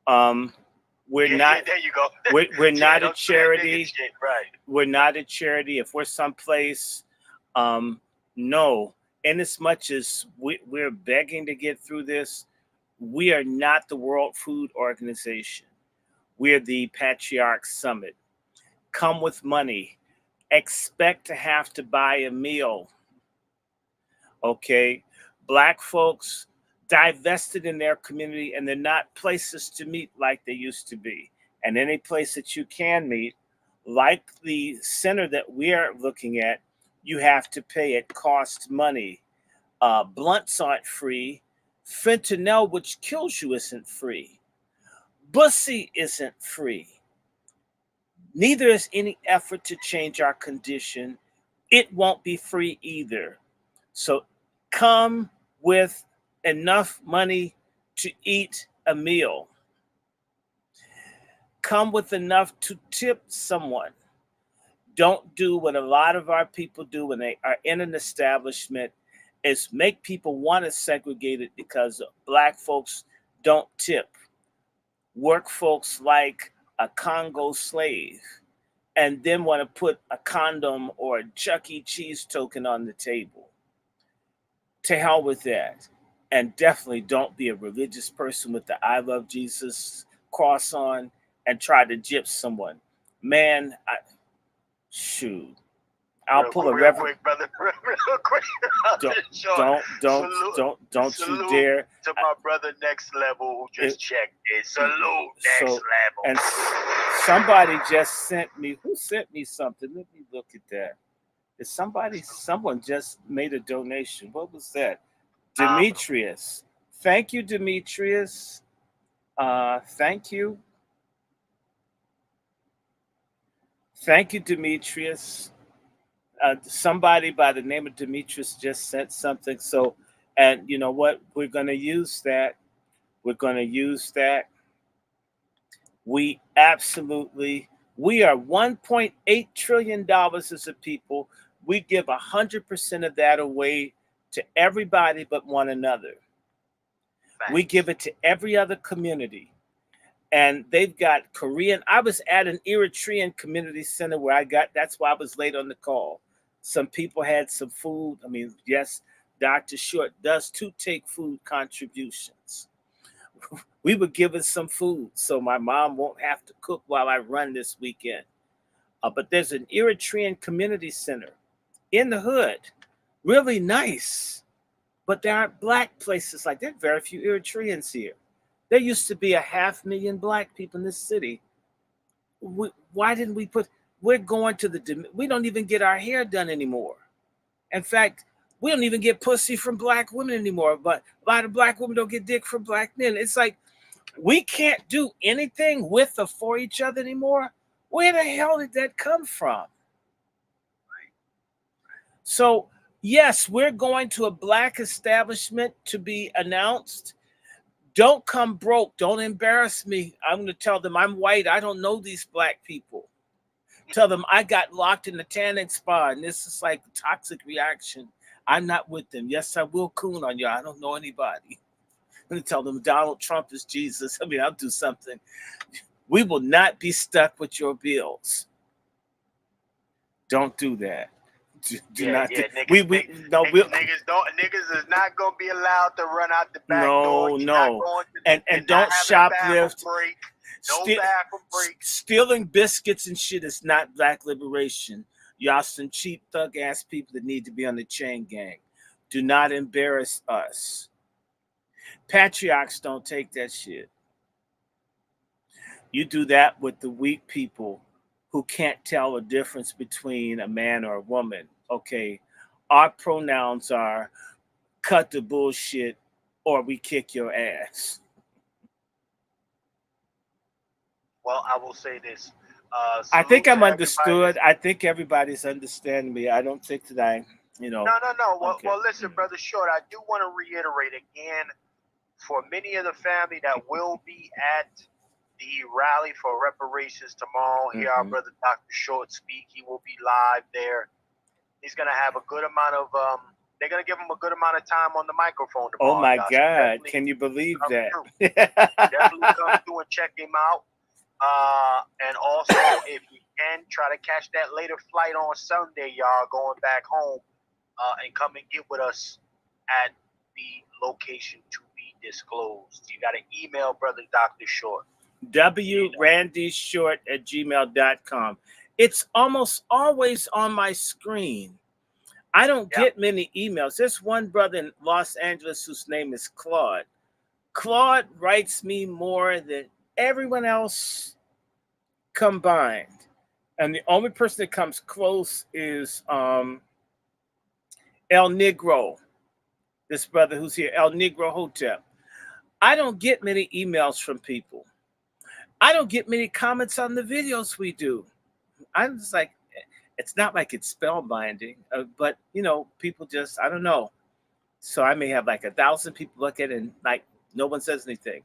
We're not. There you go. We're not a charity. Shit, right. We're not a charity. If we're someplace, no. In as much as we're begging to get through this, we are not the World Food Organization. We're the Patriarch Summit. Come with money. Expect to have to buy a meal. Okay? Black folks divested in their community, and they're not places to meet like they used to be. And any place that you can meet, like the center that we are looking at, you have to pay. It costs money. Blunts aren't free. Fentanyl, which kills you, isn't free. Bussy isn't free. Neither is any effort to change our condition. It won't be free either. So come with enough money to eat a meal. Come with enough to tip someone. Don't do what a lot of our people do when they are in an establishment, is make people want to segregate it because Black folks don't tip. Work folks like a Congo slave, and then want to put a condom or a Chuck E. Cheese token on the table. To hell with that. And definitely don't be a religious person with the I love Jesus cross on and try to gyp someone. Man, shoot. I'll pull a real reverend. quick, brother. Real quick. Don't you salute dare. to my brother Next Level who just checked it. Salute Next Level. And somebody just sent me. Who sent me something? Let me look at that. Is someone just made a donation? What was that? Demetrius. Thank you, Demetrius. Thank you. Thank you, Demetrius. Somebody by the name of Demetrius just sent something. So, and you know what? We're going to use that. We're going to use that. We are $1.8 trillion as a people. We give 100% of that away to everybody but one another. Thanks. We give it to every other community. And they've got Korean. I was at an Eritrean community center where that's why I was late on the call. Some people had some food. I mean, yes, Dr. Short does too take food contributions. We were given some food so my mom won't have to cook while I run this weekend. But there's an Eritrean community center in the hood, really nice. But there aren't black places like that. There are very few Eritreans here. There used to be 500,000 black people in this city. Why didn't we we're going to we don't even get our hair done anymore. In fact, we don't even get pussy from black women anymore. But a lot of black women don't get dick from black men. It's like, we can't do anything with or for each other anymore. Where the hell did that come from? So, yes, we're going to a black establishment to be announced. Don't come broke. Don't embarrass me. I'm going to tell them I'm white. I don't know these black people. Tell them I got locked in the tanning spa and this is like a toxic reaction. I'm not with them. Yes, I will coon on you. I don't know anybody. I'm going to tell them Donald Trump is Jesus. I mean, I'll do something. We will not be stuck with your bills. Don't do that. Niggas is not gonna be allowed to run out the back door. And don't shoplift. Stealing biscuits and shit is not black liberation. Y'all some cheap thug ass people that need to be on the chain gang. Do not embarrass us. Patriarchs don't take that shit. You do that with the weak people who can't tell the difference between a man or a woman. Okay, our pronouns are cut the bullshit or we kick your ass. Well, I will say this. I think I'm understood. I think everybody's understanding me. I don't think that I. No. Well, listen, Brother Short, I do want to reiterate again for many of the family that will be at the rally for reparations tomorrow. Hear our brother Dr. Short speak. He will be live there. He's going to have a good amount of, they're going to give him a good amount of time on the microphone tomorrow. Oh my God. Can you believe that? Definitely come through and check him out. And also, if you can, try to catch that later flight on Sunday, y'all, going back home, and come and get with us at the location to be disclosed. You got to email Brother Dr. Short. wrandyshort@gmail.com. It's almost always on my screen. I don't get many emails. There's one brother in Los Angeles whose name is Claude. Claude writes me more than everyone else combined. And the only person that comes close is El Negro, this brother who's here, El Negro Hotep. I don't get many emails from people. I don't get many comments on the videos we do. I'm just like, it's not like it's spellbinding, but people just, I don't know. So I may have like 1,000 people look at it and like no one says anything.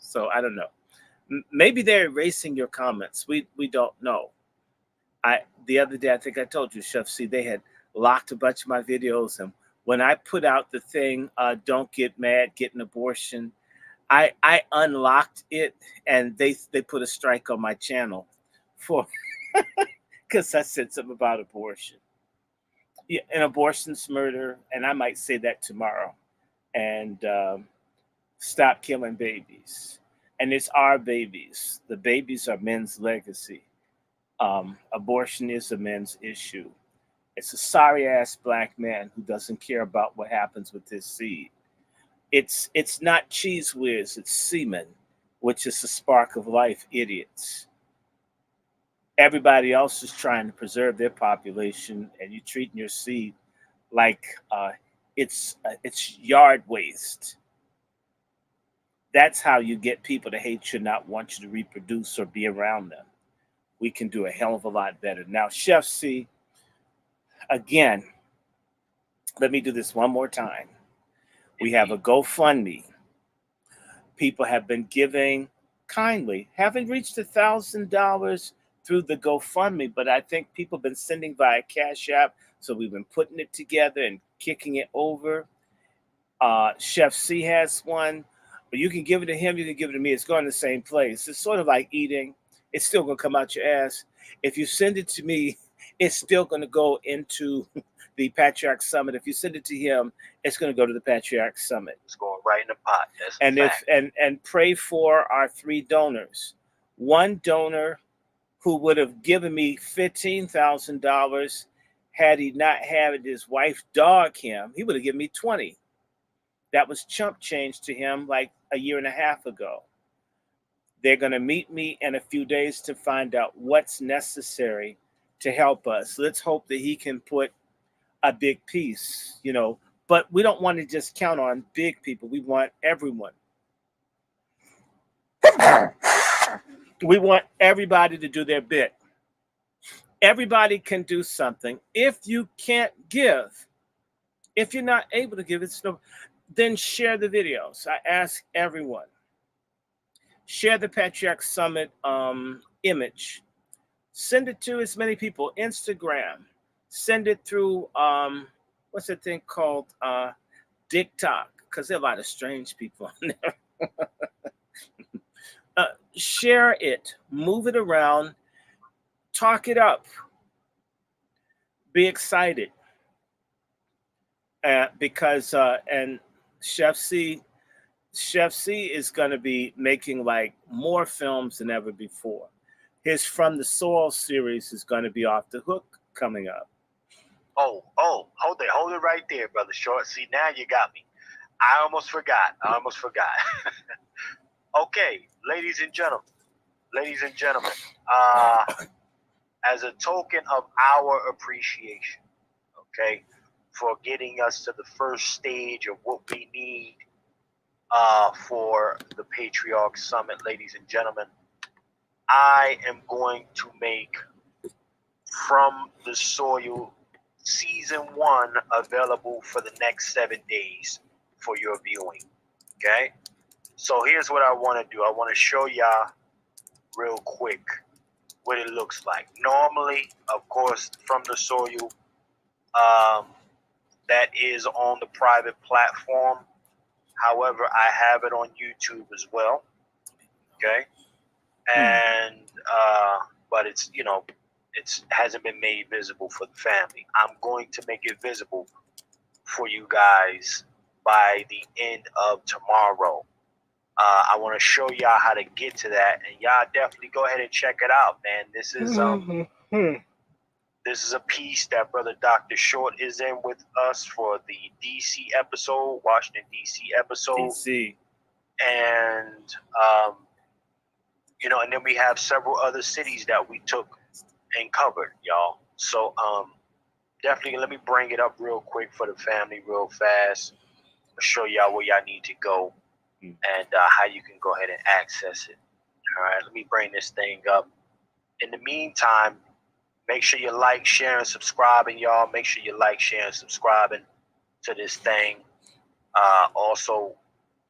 So I don't know. Maybe they're erasing your comments. We don't know. The other day, I think I told you, Xxviii, they had locked a bunch of my videos, and when I put out the thing, don't get mad, get an abortion, I unlocked it, and they put a strike on my channel for because I said something about abortion. Yeah, and abortion's murder, and I might say that tomorrow. And stop killing babies. And it's our babies. The babies are men's legacy. Abortion is a men's issue. It's a sorry ass black man who doesn't care about what happens with his seed. It's not cheese whiz, it's semen, which is the spark of life, idiots. Everybody else is trying to preserve their population, and you're treating your seed like it's yard waste. That's how you get people to hate you, not want you to reproduce or be around them. We can do a hell of a lot better. Now, Chef C, again, let me do this one more time. We have a GoFundMe. People have been giving kindly. Haven't reached $1,000 through the GoFundMe, but I think people have been sending via Cash App. So we've been putting it together and kicking it over. Chef C has one, but you can give it to him, you can give it to me. It's going to the same place. It's sort of like eating. It's still going to come out your ass. If you send it to me, it's still going to go into the Patriarch Summit. If you send it to him, it's going to go to the Patriarch Summit. It's going right in the pot. That's a And fact. and pray for our 3 donors. One donor who would have given me $15,000 had he not had his wife dog him, he would have given me 20. That was chump change to him like a year and a half ago. They're going to meet me in a few days to find out what's necessary to help us. Let's hope that he can put a big piece, but we don't want to just count on big people. We want everyone. We want everybody to do their bit. Everybody can do something. If you can't give, if you're not able to give, then share the videos. I ask everyone. Share the Patriarch Summit image. Send it to as many people. Instagram. Send it through, what's that thing called? TikTok, because there are a lot of strange people on there. Share it. Move it around. Talk it up. Be excited. Because, and Chef C is going to be making like more films than ever before. His From the Soil series is going to be off the hook coming up. Oh, hold it right there, Brother Short. See, now you got me. I almost forgot. Okay, ladies and gentlemen, as a token of our appreciation, okay, for getting us to the first stage of what we need for the Patriarch Summit, ladies and gentlemen, I am going to make From the Soil Season 1 available for the next 7 days for your viewing. Okay? So here's what I want to do. I want to show y'all real quick what it looks like. Normally, of course, From the Soil, that is on the private platform. However, I have it on YouTube as well. Okay? And but it's it hasn't been made visible for the family. I'm going to make it visible for you guys by the end of tomorrow. I want to show y'all how to get to that, and y'all definitely go ahead and check it out, man. This is a piece that Brother Dr. Short is in with us for the DC episode, Washington DC episode, DC. And and then we have several other cities that we took and covered, y'all. So definitely let me bring it up real quick for the family real fast. I'll show y'all where y'all need to go and how you can go ahead and access it. All right, let me bring this thing up. In the meantime, make sure you like, share, and subscribing, y'all. Make sure you like, share, and subscribing to this thing. Also,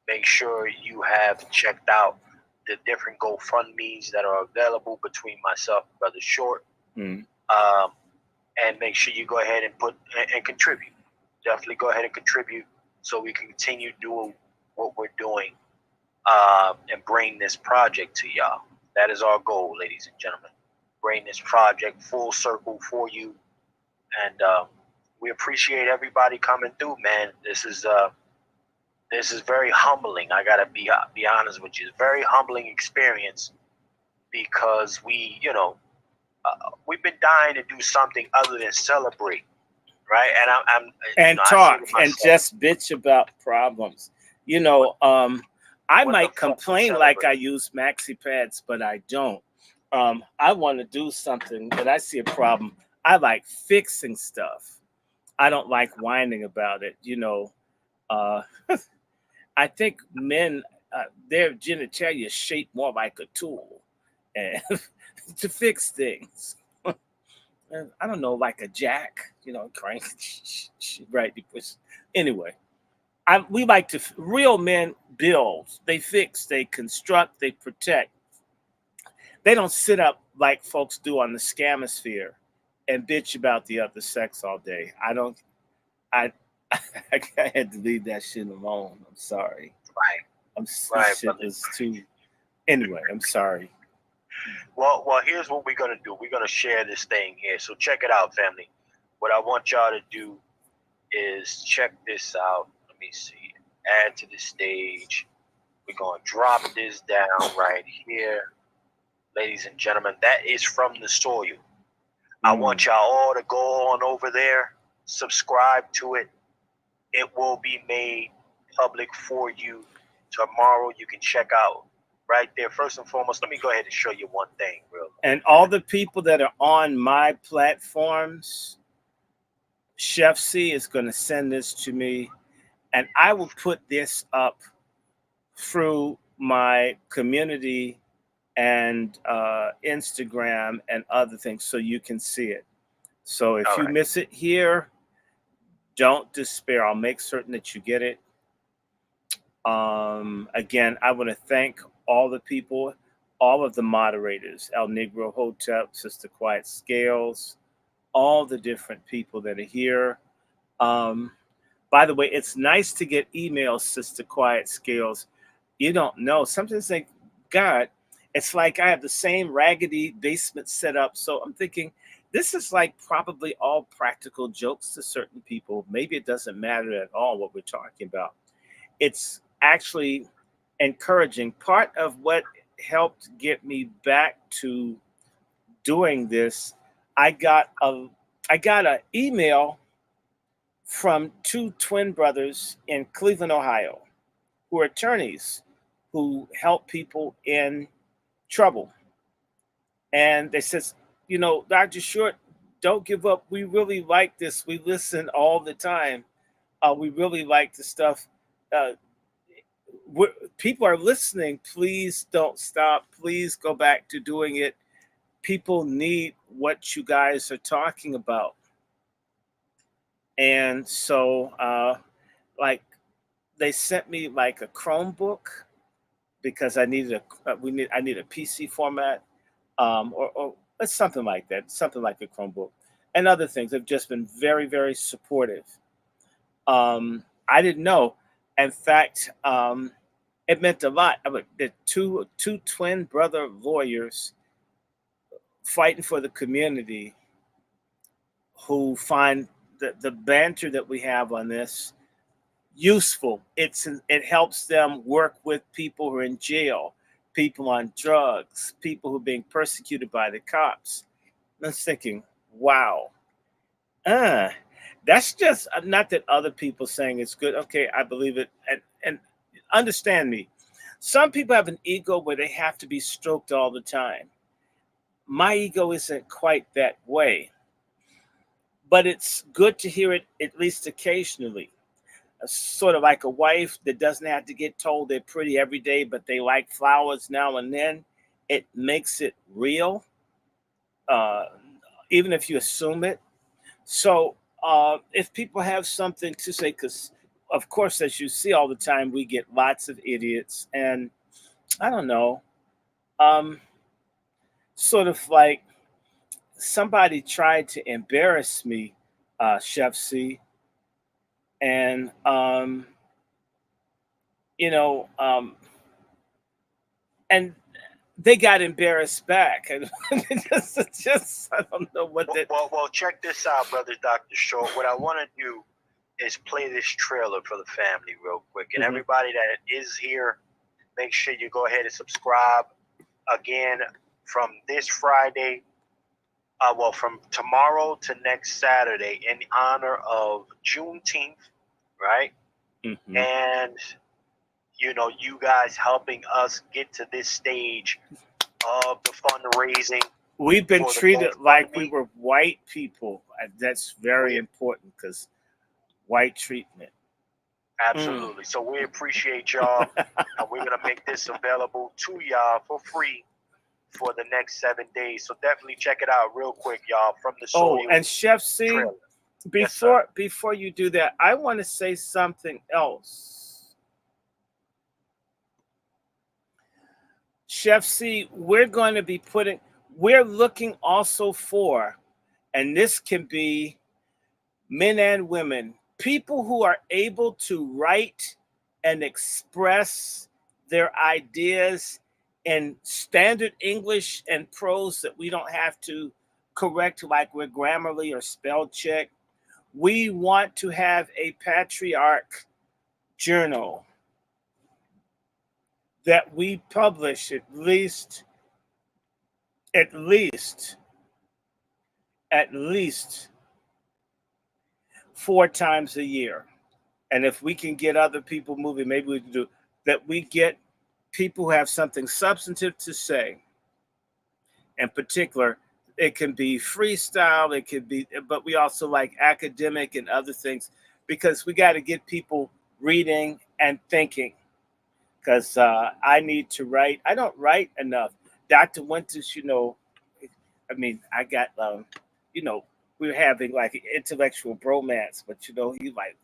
make sure you have checked out the different GoFundMes that are available between myself and Brother Short. And make sure you go ahead and contribute. Definitely go ahead and contribute so we can continue doing what we're doing and bring this project to y'all. That is our goal, ladies and gentlemen. Bring this project full circle for you. And we appreciate everybody coming through, man. This is this is very humbling. I gotta be honest with you. It's a very humbling experience because we've been dying to do something other than celebrate, right? And And I say to talk and myself, just bitch about problems. You know, I what the might fuck we complain like I celebrate? use maxi pads, but I don't. I want to do something, but I see a problem. I like fixing stuff. I don't like whining about it. Uh, I think men, their genitalia is shaped more like a tool, and to fix things. I don't know, like a jack, crank, right? Anyway, we like to. Real men build, they fix, they construct, they protect. They don't sit up like folks do on the scamisphere and bitch about the other sex all day. I don't. I I had to leave that shit alone. I'm sorry. Right, This right, shit brother. was too. Anyway, I'm sorry. Well, here's what we're gonna do. We're gonna share this thing here. So check it out, family. What I want y'all to do is check this out. Let me see. Add to the stage. We're gonna drop this down right here, ladies and gentlemen. That is from the soil. I Mm. want y'all all to go on over there, subscribe to it. It will be made public for you tomorrow. You can check out right there. First and foremost, let me go ahead and show you one thing real And quick. all the people that are on my platforms, Xxviii is going to send this to me, and I will put this up through my community and Instagram and other things so you can see it. So if All you right. miss it here, don't despair. I'll make certain that you get it. Again, I want to thank all the people, all of the moderators, El Negro Hotep, Sister Quiet Scales, all the different people that are here. Um, by the way, it's nice to get emails, Sister Quiet Scales. You don't know. Sometimes think, God, it's like I have the same raggedy basement set up. So I'm thinking, this is like probably all practical jokes to certain people. Maybe it doesn't matter at all what we're talking about. It's actually encouraging. Part of what helped get me back to doing this, I got a I got an email from two twin brothers in Cleveland, Ohio, who are attorneys who help people in trouble. And they says, Dr. Short, don't give up. We really like this. We listen all the time. We really like the stuff. Uh, People are listening. Please don't stop. Please go back to doing it. People need what you guys are talking about. And so, like, they sent me like a Chromebook because I need a PC format, or it's something like that, something like a Chromebook, and other things have just been very, very supportive. I didn't know. In fact, it meant a lot. The two twin brother lawyers fighting for the community who find the banter that we have on this useful. It helps them work with people who are in jail, people on drugs, people who are being persecuted by the cops. And I was thinking, wow, uh, that's just not that other people saying it's good. Okay, I believe it, and understand me. Some people have an ego where they have to be stroked all the time. My ego isn't quite that way, but it's good to hear it at least occasionally. Sort of like a wife that doesn't have to get told they're pretty every day, but they like flowers now and then. It makes it real, uh, even if you assume it. So if people have something to say, because of course, as you see all the time, we get lots of idiots, and I don't know, um, sort of like somebody tried to embarrass me, Chef C, and you know, um, and they got embarrassed back, and just I don't know what Well, that. well, well, check this out, brother Dr. Short. What I want to do is play this trailer for the family real quick. And Mhm. everybody that is here, make sure you go ahead and subscribe. Again, from this Friday, from tomorrow to next Saturday, in honor of Juneteenth, right? Mhm. And you guys helping us get to this stage of the fundraising We've been for the treated like we GoFundMe. were white people. That's very We important because white treatment. absolutely. So we appreciate y'all, and we're gonna make this available to y'all for free for the next 7 days. So definitely check it out real quick, y'all, from the Oh, Soil and Chef C, trailer. Yes, sir. before you do that, I want to say something else. Chef C, we're looking also for, and this can be men and women, people who are able to write and express their ideas in standard English and prose that we don't have to correct like we're Grammarly or spell check. We want to have a patriarch journal that we publish at least, at least 4 times a year. And if we can get other people moving, maybe we can do that. We get people who have something substantive to say. In particular, it can be freestyle, it could be, but we also like academic and other things because we got to get people reading and thinking. Because I need to write. I don't write enough. Dr. Winters, I mean, I got, you know, we are having like an intellectual bromance, but he's like,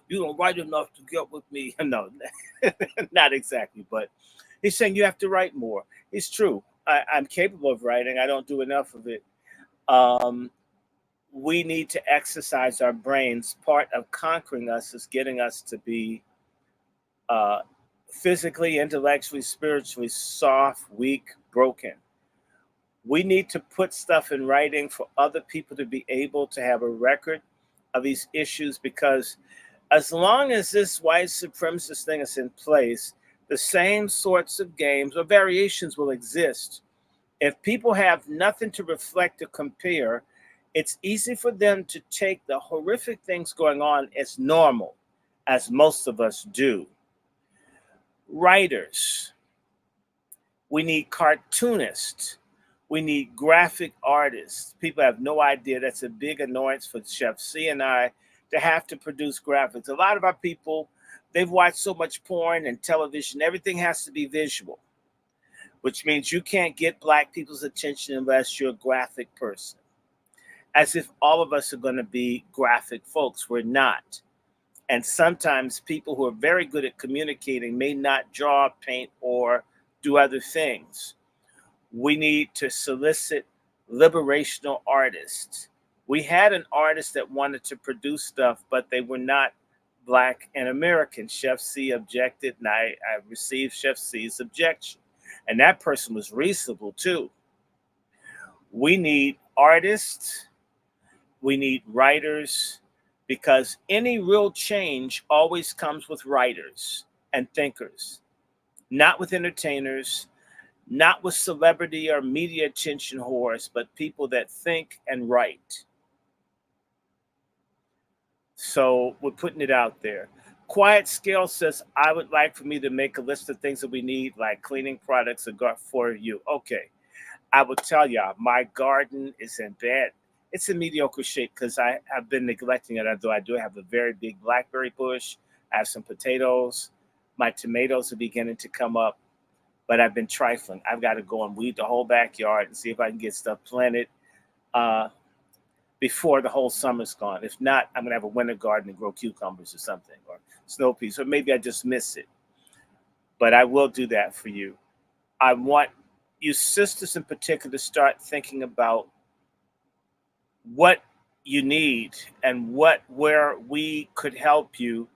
you don't write enough to get with me. No, not exactly, but he's saying you have to write more. It's true. I'm capable of writing. I don't do enough of it. Um, we need to exercise our brains. Part of conquering us is getting us to be uh, physically, intellectually, spiritually soft, weak, broken. We need to put stuff in writing for other people to be able to have a record of these issues because as long as this white supremacist thing is in place, the same sorts of games or variations will exist. If people have nothing to reflect or compare, it's easy for them to take the horrific things going on as normal, as most of us do. Writers, we need cartoonists, we need graphic artists. People have no idea that's a big annoyance for Chef C and I to have to produce graphics. A lot of our people, they've watched so much porn and television, everything has to be visual, which means you can't get Black people's attention unless you're a graphic person. As if all of us are going to be graphic folks. We're not. And sometimes people who are very good at communicating may not draw, paint, or do other things. We need to solicit liberational artists. We had an artist that wanted to produce stuff, but they were not Black and American. Chef C objected, and I received Chef C's objection. And that person was reasonable too. We need artists, we need writers, because any real change always comes with writers and thinkers, not with entertainers, not with celebrity or media attention whores, but people that think and write. So we're putting it out there. Quiet Scale says, I would like for me to make a list of things that we need, like cleaning products for you. Okay. I will tell y'all, my garden is in bad. It's in mediocre shape because I have been neglecting it, although I do have a very big blackberry bush. I have some potatoes. My tomatoes are beginning to come up, but I've been trifling. I've got to go and weed the whole backyard and see if I can get stuff planted uh, before the whole summer's gone. If not, I'm going to have a winter garden and grow cucumbers or something, or snow peas, or maybe I just miss it. But I will do that for you. I want you sisters in particular to start thinking about what you need and where we could help you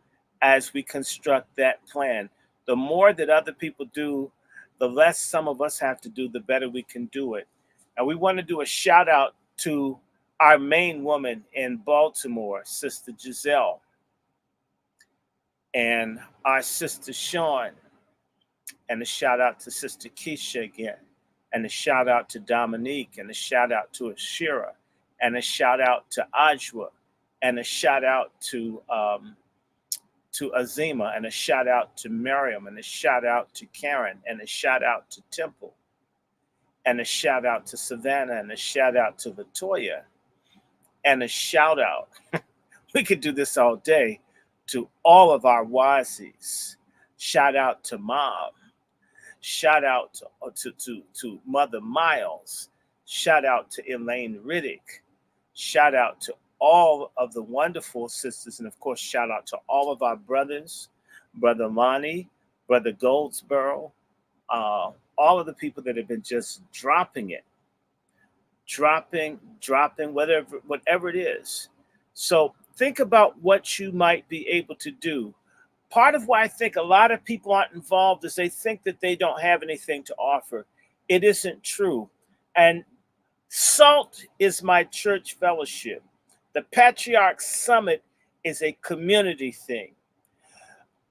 as we construct that plan. The more that other people do, the less some of us have to do, the better we can do it. And we want to do a shout out to our main woman in Baltimore, Sister Giselle. and our sister Sean, and a shout out to Sister Keisha again, and a shout out to Dominique, and a shout out to Ashira, and a shout out to Ajwa, and a shout out to Azima, and a shout out to Miriam, and a shout out to Karen, and a shout out to Temple, and a shout out to Savannah, and a shout out to Latoya, and a shout out, we could do this all day, to all of our Wazis. Shout out to Mom. Shout out to Mother Miles. Shout out to Elaine Riddick. Shout out to all of the wonderful sisters, and of course, shout out to all of our brothers, Brother Lonnie, Brother Goldsboro, all of the people that have been just dropping it, dropping, whatever it is. So think about what you might be able to do. Part of why I think a lot of people aren't involved is they think that they don't have anything to offer. It isn't true. And SALT is my church fellowship. The Patriarch Summit is a community thing.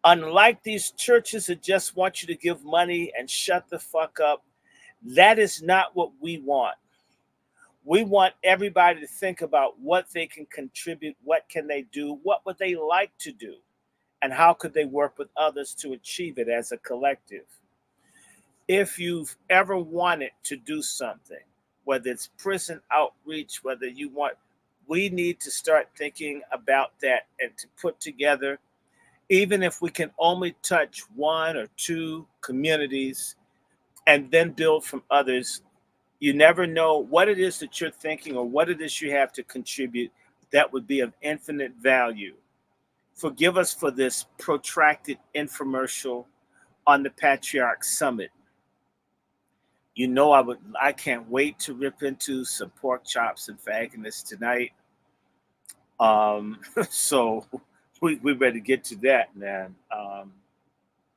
Unlike these churches that just want you to give money and shut the fuck up, that is not what we want. We want everybody to think about what they can contribute, what can they do, what would they like to do, and how could they work with others to achieve it as a collective. If you've ever wanted to do something, whether it's prison outreach, whether you want, we need to start thinking about that and to put together, even if we can only touch one or two communities and then build from others. You never know what it is that you're thinking or what it is you have to contribute that would be of infinite value. Forgive us for this protracted infomercial on the Patriarch Summit. You know, I can't wait to rip into some pork chops and faggotness tonight. So we better get to that, man.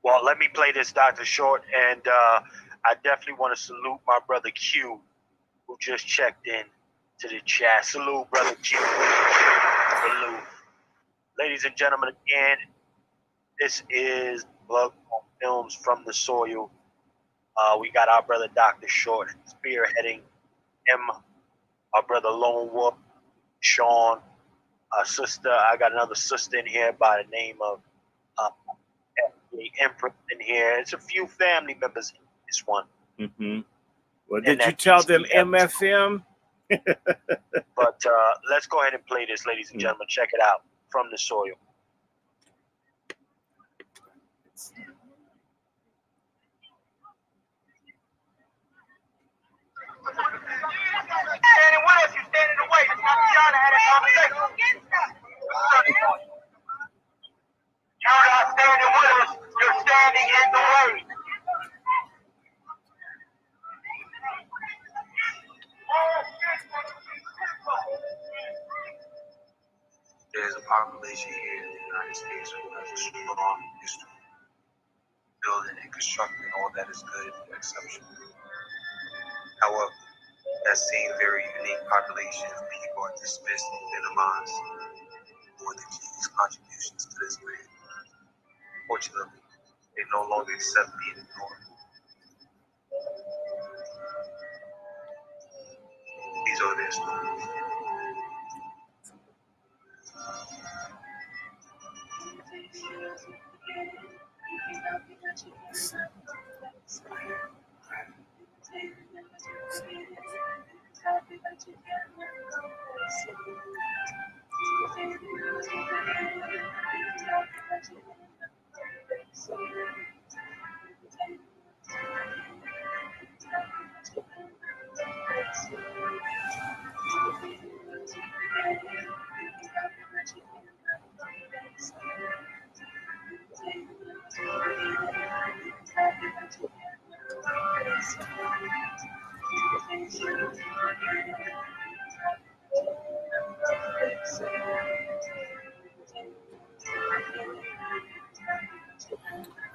Well, let me play this, Dr. Short, and I definitely want to salute my brother Q, who just checked in to the chat. Salute, brother Q. Salute. Ladies and gentlemen, again, this is Blood Films from the Soil. We got our brother Dr. Short spearheading him, our brother Lone Wolf, Sean, our sister. I got another sister in here by the name of Empress in here. It's a few family members in this one. Mm-hmm. Well, did you tell them MFM? But let's go ahead and play this, ladies and gentlemen. Check it out. From the Soil. Standing with us, you stand in the way. It's not trying to have a conversation. You're not standing with us, you're standing in the way. There's a population here in the United States who has a strong history. Building and constructing all that is good and exceptional. However, that same very unique population of people are dismissed and minimized for the king's contributions to this land. Fortunately, they no longer accept being ignored. These are their stories.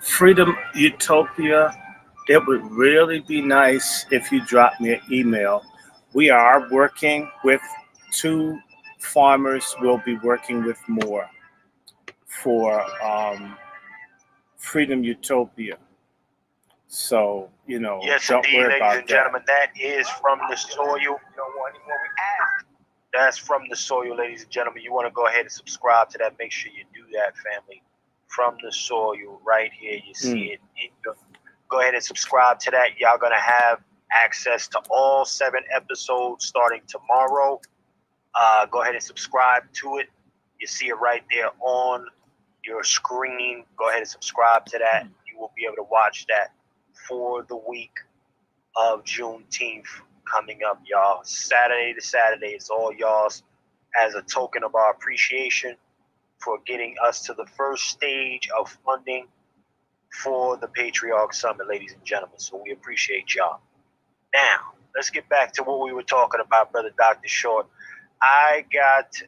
Freedom Utopia, it would really be nice if you drop me an email. We are working with 2 farmers. We'll be working with more. for Freedom Utopia. So, Yes, don't indeed, worry ladies about and that. gentlemen, that is from the soil. That's from the soil, ladies and gentlemen. You want to go ahead and subscribe to that. Make sure you do that, family. From the soil, right here. You see it. Go ahead and subscribe to that. Y'all going to have access to all 7 episodes starting tomorrow. Go ahead and subscribe to it. You see it right there on your screen. Go ahead and subscribe to that. You will be able to watch that for the week of Juneteenth coming up, y'all. Saturday to Saturday, it's all y'all's as a token of our appreciation for getting us to the first stage of funding for the Patriarch Summit, ladies and gentlemen. So we appreciate y'all. Now, let's get back to what we were talking about, Brother Dr. Short. I got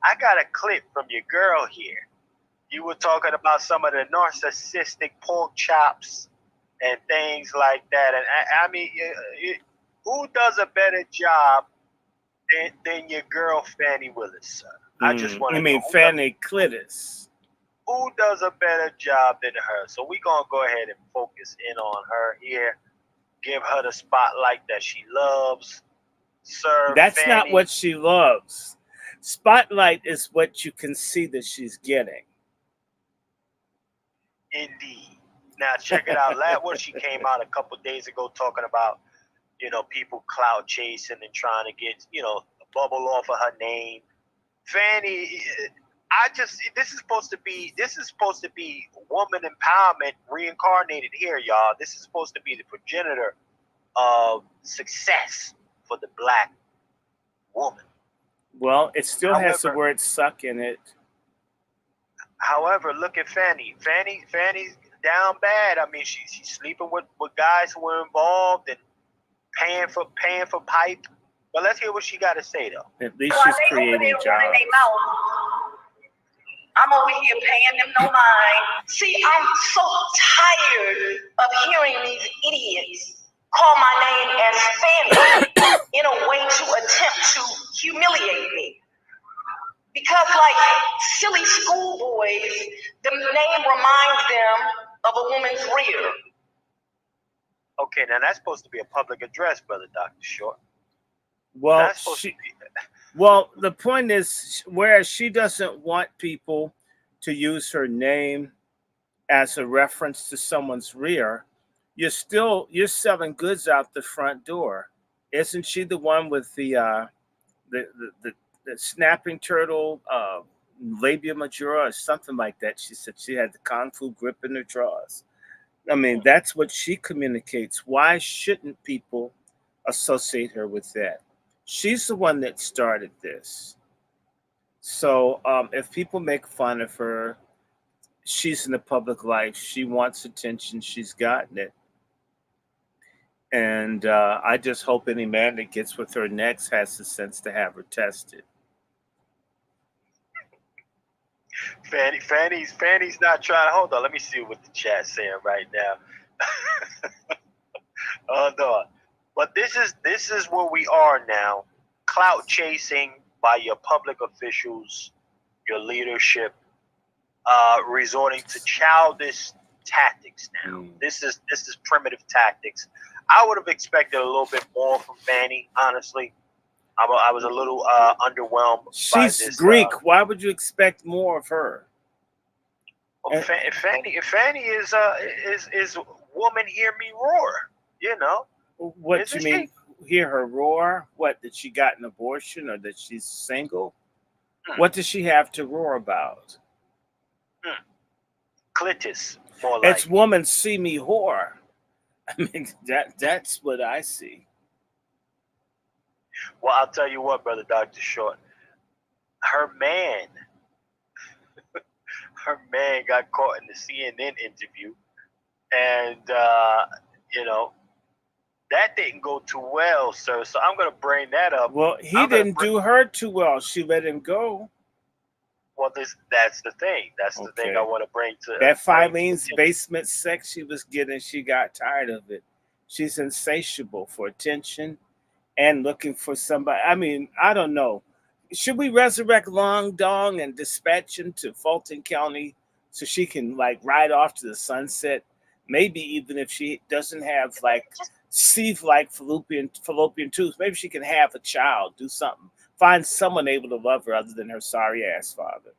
I got a clip from your girl here. You were talking about some of the narcissistic pork chops and things like that. And I mean, who does a better job than your girl Fannie Willis, sir? I just want to know. Fannie Clitis. Who does a better job than her? So we're going to go ahead and focus in on her here. Give her the spotlight that she loves. Sir, That's Fannie. not what she loves. Spotlight is what you can see that she's getting. Indeed. Now check it out. She came out a couple days ago talking about, people clout chasing and trying to get, a bubble off of her name. Fannie, this is supposed to be woman empowerment reincarnated here, y'all. This is supposed to be the progenitor of success for the Black woman. Well, it still has the word suck in it. However, look at Fannie. Fannie's down bad. I mean, she's sleeping with guys who were involved and paying for pipe. But let's hear what she got to say, though. At least she's creating jobs. I'm over here paying them no mind. See, I'm so tired of hearing these idiots call my name as Fannie in a way to attempt to humiliate me. Because like silly schoolboys, the name reminds them of a woman's rear. Okay, now that's supposed to be a public address, Brother Dr. Short. Well, well, the point is, whereas she doesn't want people to use her name as a reference to someone's rear, you're selling goods out the front door. Isn't she the one with the snapping turtle labia majora or something like that? She said she had the kung fu grip in her drawers. I mean, that's what she communicates. Why shouldn't people associate her with that? She's the one that started this. So if people make fun of her, she's in the public life. She wants attention. She's gotten it. And I just hope any man that gets with her next has the sense to have her tested. Fanny's not trying. Hold on, let me see what the chat's saying right now. Hold on. But this is where we are now. Clout chasing by your public officials, your leadership, resorting to childish tactics now. This is primitive tactics. I would have expected a little bit more from Fannie, honestly. I was a little underwhelmed. She's Greek. Why would you expect more of her? Well, if Fannie is woman, hear me roar. What do you mean? Hear her roar? What, that she got an abortion or that she's single? What does she have to roar about? Clitis, more like. It's woman, see me whore. I mean, that's what I see. Well, I'll tell you what, Brother Dr. Short. Her man got caught in the CNN interview, and that didn't go too well, sir. So I'm going to bring that up. Well, he didn't do her too well. She let him go. Well, that's the thing. That's the thing I want to bring to that Filene's basement sex she was getting. She got tired of it. She's insatiable for attention and looking for somebody. I mean, I don't know. should we resurrect Long Dong and dispatch him to Fulton County so she can like ride off to the sunset? Maybe even if she doesn't have like sieve-like fallopian tubes, maybe she can have a child, do something, find someone able to love her other than her sorry ass father.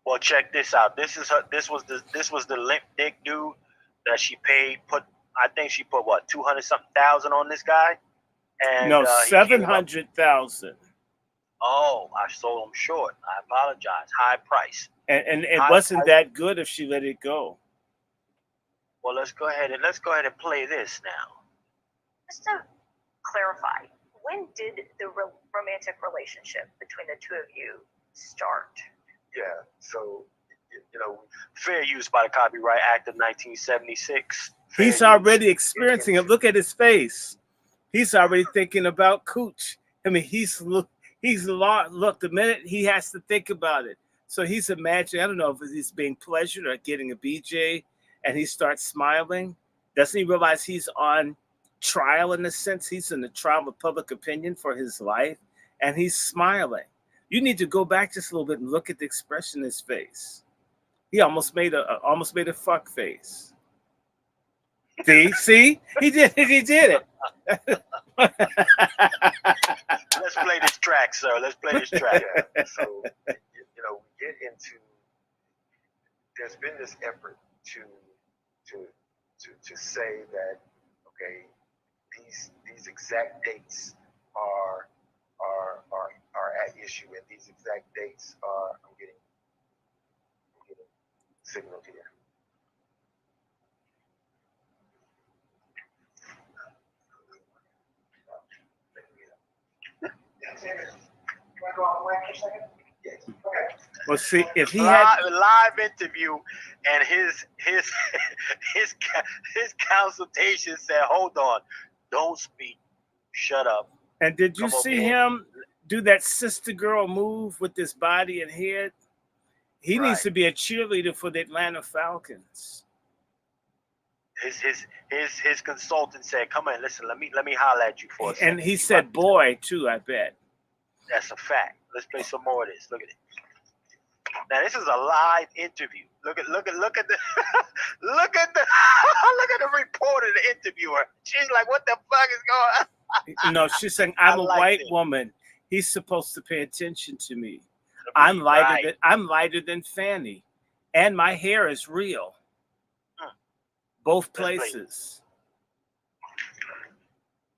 Well, check this out. This was the limp dick dude that she paid. I think she put what, 200-something thousand on this guy. And no, he came up- 700,000. Oh, I sold him short. I apologize. High price. And it High wasn't price. that good if she let it go. Well, let's go ahead and play this now. Just to clarify, when did the romantic relationship between the two of you start? Yeah, so, you know, Fair use by the Copyright Act of 1976. He's fair already use experiencing is it. Look at his face. He's already thinking about cooch. I mean, look. The minute he has to think about it, so he's imagining. I don't know if he's being pleasured or getting a BJ, and he starts smiling. Doesn't he realize he's on trial in a sense? He's in the trial of public opinion for his life, and he's smiling. You need to go back just a little bit and look at the expression in his face. He almost made a fuck face. See, he did it. Let's play this track, sir. Let's play this track. Yeah, so, you know, we get into, there's been this effort to say that, okay, these exact dates are at issue, and these exact dates are, I'm getting signaled here. Well, see, if he had live interview, and his consultation said, "Hold on, don't speak, shut up." and did you Come on, see man. him do that sister girl move with his body and head? He needs Right. to be a cheerleader for the Atlanta Falcons. His consultant said, "Come on, listen, let me holler at you for a second." And he said boy too, I bet. That's a fact. Let's play some more of this. Look at it. Now this is a live interview. Look at the look at the look at the reporter, the interviewer. She's like, "What the fuck is going on?" No, she's saying I'm I a like white it. woman. He's supposed to pay attention to me. I'm lighter than Fanny, and my hair is real. Both Let's play places.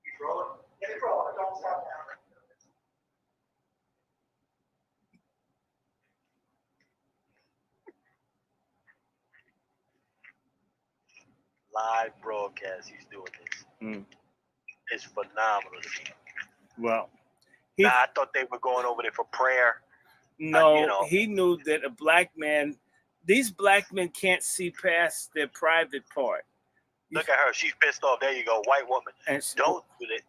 Keep rolling. Keep rolling. Don't stop now. Live broadcast. He's doing this. Mm. It's phenomenal to me. Well, Now, I thought they were going over there for prayer. no, you know. he knew that a black man. These black men can't see past their private part. Look at her. She's pissed off. There you go. White woman. And Don't do it.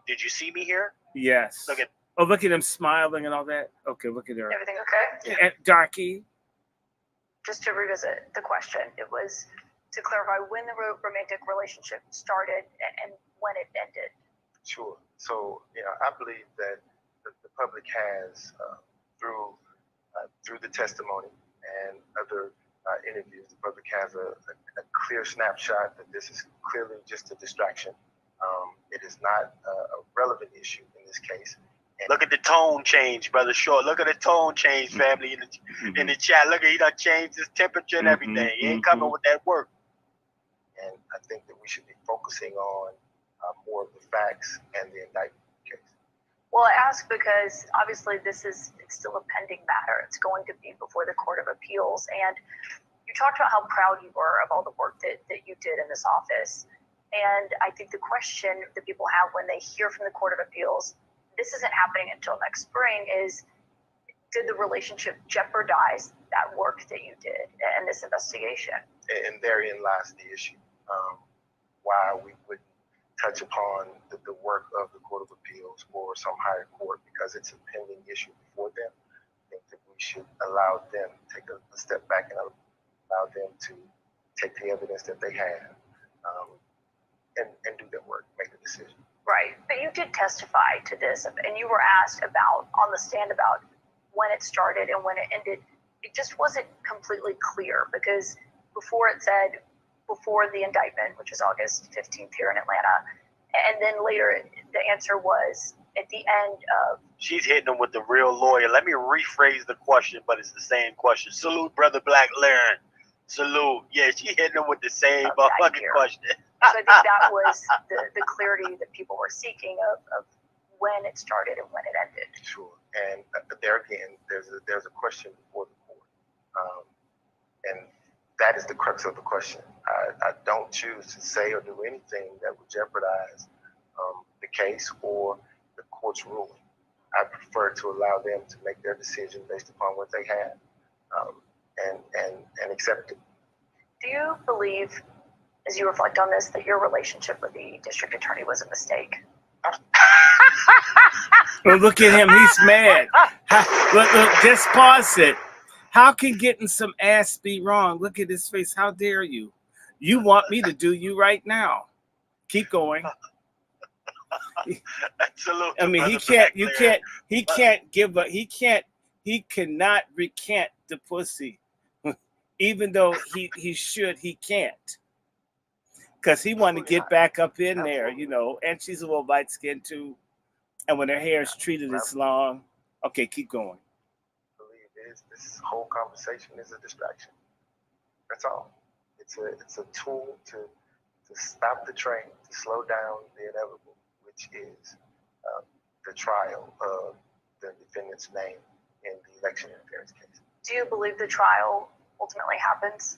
Did you see me here? Yes. Look at. Oh, look at him smiling and all that. Okay, look at her. Everything okay? And Darky. Just to revisit the question, it was to clarify when the romantic relationship started and when it ended. Sure. So, you know, I believe that the public has, through the testimony and other interviews, the public has a clear snapshot that this is clearly just a distraction. It is not a relevant issue in this case. And Look at the tone change, brother Short. Look at the tone change, family, in the chat. Look at, he done changed his temperature and everything. He ain't coming with that work. and I think that we should be focusing on more of the facts and the indictment case. Well, I ask because obviously it's still a pending matter. It's going to be before the Court of Appeals. And you talked about how proud you were of all the work that you did in this office. And I think the question that people have when they hear from the Court of Appeals, this isn't happening until next spring, is did the relationship jeopardize that work that you did and this investigation? And therein lies the issue. Why we wouldn't touch upon the work of the Court of Appeals or some higher court, because it's a pending issue before them. I think that we should allow them to take a step back and allow them to take the evidence that they have and do their work, make a decision. Right, but you did testify to this, and you were asked about on the stand about when it started and when it ended. It just wasn't completely clear because before the indictment, which is August 15th here in Atlanta, and then later the answer was at the end of. She's hitting him with the real lawyer. Let me rephrase the question, but it's the same question. Salute, Brother Black Laren. Salute. Yeah, she hitting him with the same fucking question. So I think that was the clarity that people were seeking of when it started and when it ended. Sure. And there again, there's a question before the court. And that is the crux of the question. I don't choose to say or do anything that would jeopardize the case or the court's ruling. I prefer to allow them to make their decision based upon what they have and accept it. Do you believe, as you reflect on this, that your relationship with the district attorney was a mistake? Well, look at him. He's mad. Look, just pause it. How can getting some ass be wrong? Look at his face. How dare you? You want me to do you right now. Keep going. Salute. I mean, he cannot recant the pussy. Even though he should, he can't. Because he wanted to get back up in there, you know, and she's a little light-skinned too. And when her hair is treated as long, okay, keep going. I believe this whole conversation is a distraction. That's all. It's a tool to stop the train, to slow down the inevitable, which is the trial of the defendant's name in the election interference case. Do you believe the trial ultimately happens?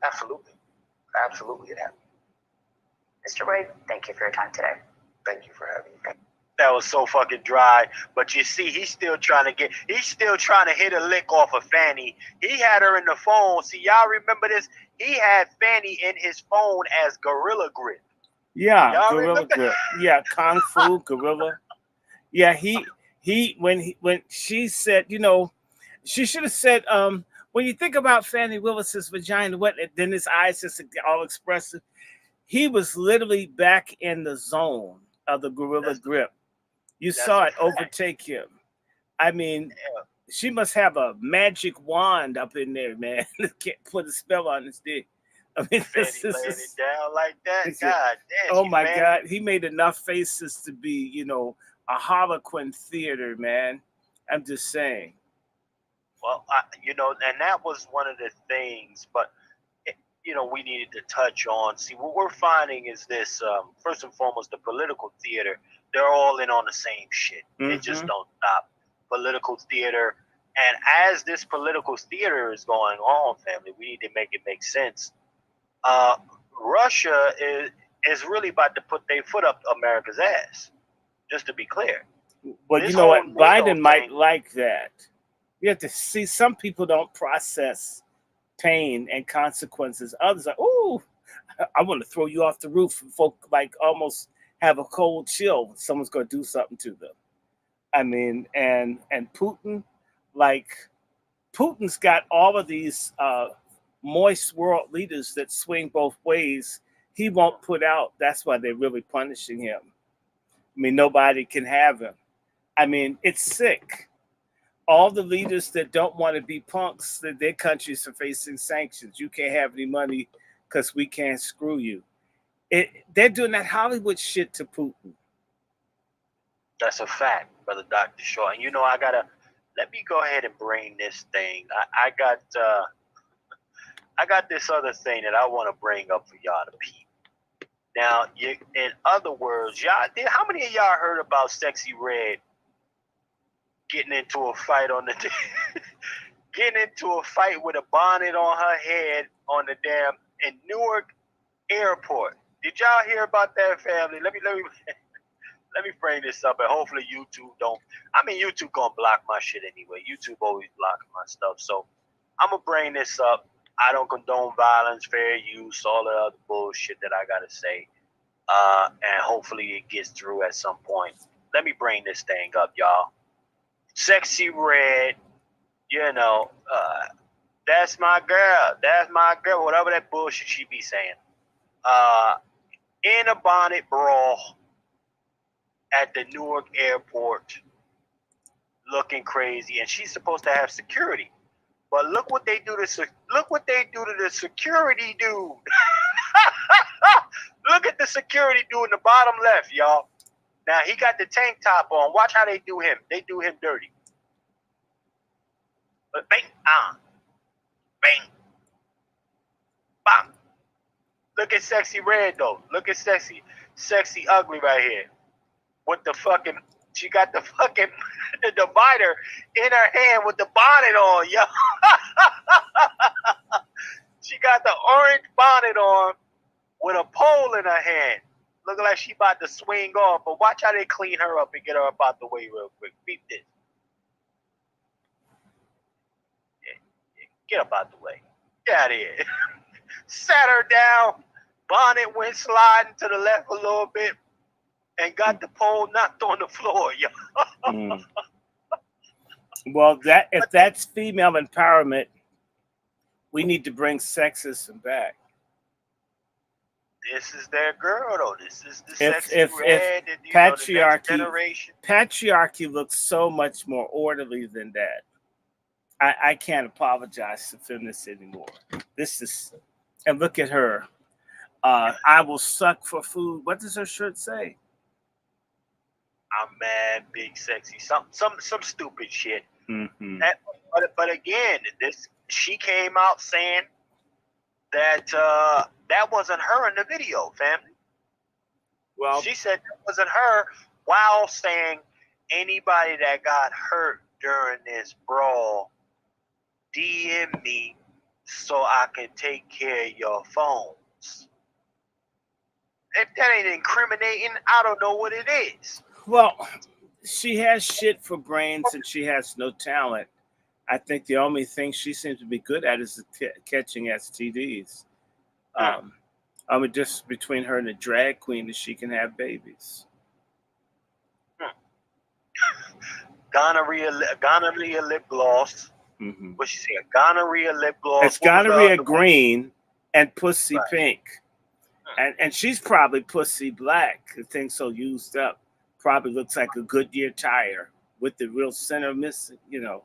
Absolutely. Absolutely it happens. Mr. Wade, thank you for your time today. Thank you for having me. That was so fucking dry. But you see, he's still trying to hit a lick off of Fanny. He had her in the phone. See, y'all remember this? He had Fanny in his phone as Gorilla Grip. Yeah, Y'all Gorilla remember? Grip. Yeah, Kung Fu, Gorilla. Yeah, when she said, you know, she should have said, when you think about Fannie Willis's vagina, then his eyes just all expressive. He was literally back in the zone of the Gorilla Grip. You saw it overtake him. I mean, she must have a magic wand up in there, man. Can't put a spell on his dick. I mean, Fanny laying it down like that. God damn. Oh my God, he made enough faces to be, you know, a Harlequin theater, man. I'm just saying. Well, you know, and that was one of the things, but you know, we needed to touch on. See, what we're finding is this: first and foremost, the political theater. They're all in on the same shit. Mm-hmm. It just don't stop. Political theater, and as this political theater is going on, family, we need to make it make sense. Russia is really about to put their foot up America's ass. Just to be clear. Well, you know what? Biden might like that. You have to see, some people don't process pain and consequences. Others are, ooh, I want to throw you off the roof. Folk like almost have a cold chill. Someone's going to do something to them. I mean, and Putin, like, Putin's got all of these moist world leaders that swing both ways. He won't put out. That's why they're really punishing him. I mean, nobody can have him. I mean, it's sick. All the leaders that don't want to be punks, that their countries are facing sanctions. You can't have any money because we can't screw you. They're doing that Hollywood shit to Putin. That's a fact, Brother Dr. Shaw. And you know, let me go ahead and bring this thing. I got this other thing that I want to bring up for y'all to peep. Now, in other words, y'all, how many of y'all heard about Xxviii Red getting into a fight with a bonnet on her head on the damn in Newark airport? Did y'all hear about that, family? Let me bring this up, and hopefully YouTube don't. I mean, YouTube gonna block my shit anyway. YouTube always blocking my stuff, so I'm gonna bring this up. I don't condone violence, fair use, all the other bullshit that I gotta say, and hopefully it gets through at some point. Let me bring this thing up, y'all. Xxviii Red, you know, that's my girl. That's my girl. Whatever that bullshit she be saying. In a bonnet brawl at the Newark airport looking crazy, and she's supposed to have security. But look what they do to the security dude. Look at the security dude in the bottom left, y'all. Now he got the tank top on. Watch how they do him. They do him dirty. But bang, bang, bang. Look at Sexy Red though. Look at Sexy Ugly right here. With the fucking, she got the fucking the divider in her hand with the bonnet on, yo. She got the orange bonnet on with a pole in her hand. Looking like she about to swing off. But watch how they clean her up and get her up out the way real quick. Beat this. Yeah, get up out the way. Get out of here. Sat her down. Bonnet went sliding to the left a little bit and got the pole knocked on the floor, yo. Well, if that's female empowerment, we need to bring sexism back. This is their girl, though. This is the Sexy If Red. And, patriarchy looks so much more orderly than that. I can't apologize to feminists anymore. This is, and look at her. I will suck for food. What does her shirt say? I'm mad, big, sexy. Some stupid shit. Mm-hmm. But again, she came out saying that that wasn't her in the video, family. Well, she said that wasn't her, while saying anybody that got hurt during this brawl, DM me so I can take care of your phones. If that ain't incriminating, I don't know what it is. Well, she has shit for brains and she has no talent. I think the only thing she seems to be good at is catching STDs. Just between her and a drag queen, that she can have babies. Gonorrhea lip gloss. Mm-hmm. What she say? A gonorrhea lip gloss. It's gonorrhea green and pussy pink. And she's probably pussy black. The thing's so used up. Probably looks like a Goodyear tire with the real center missing, you know.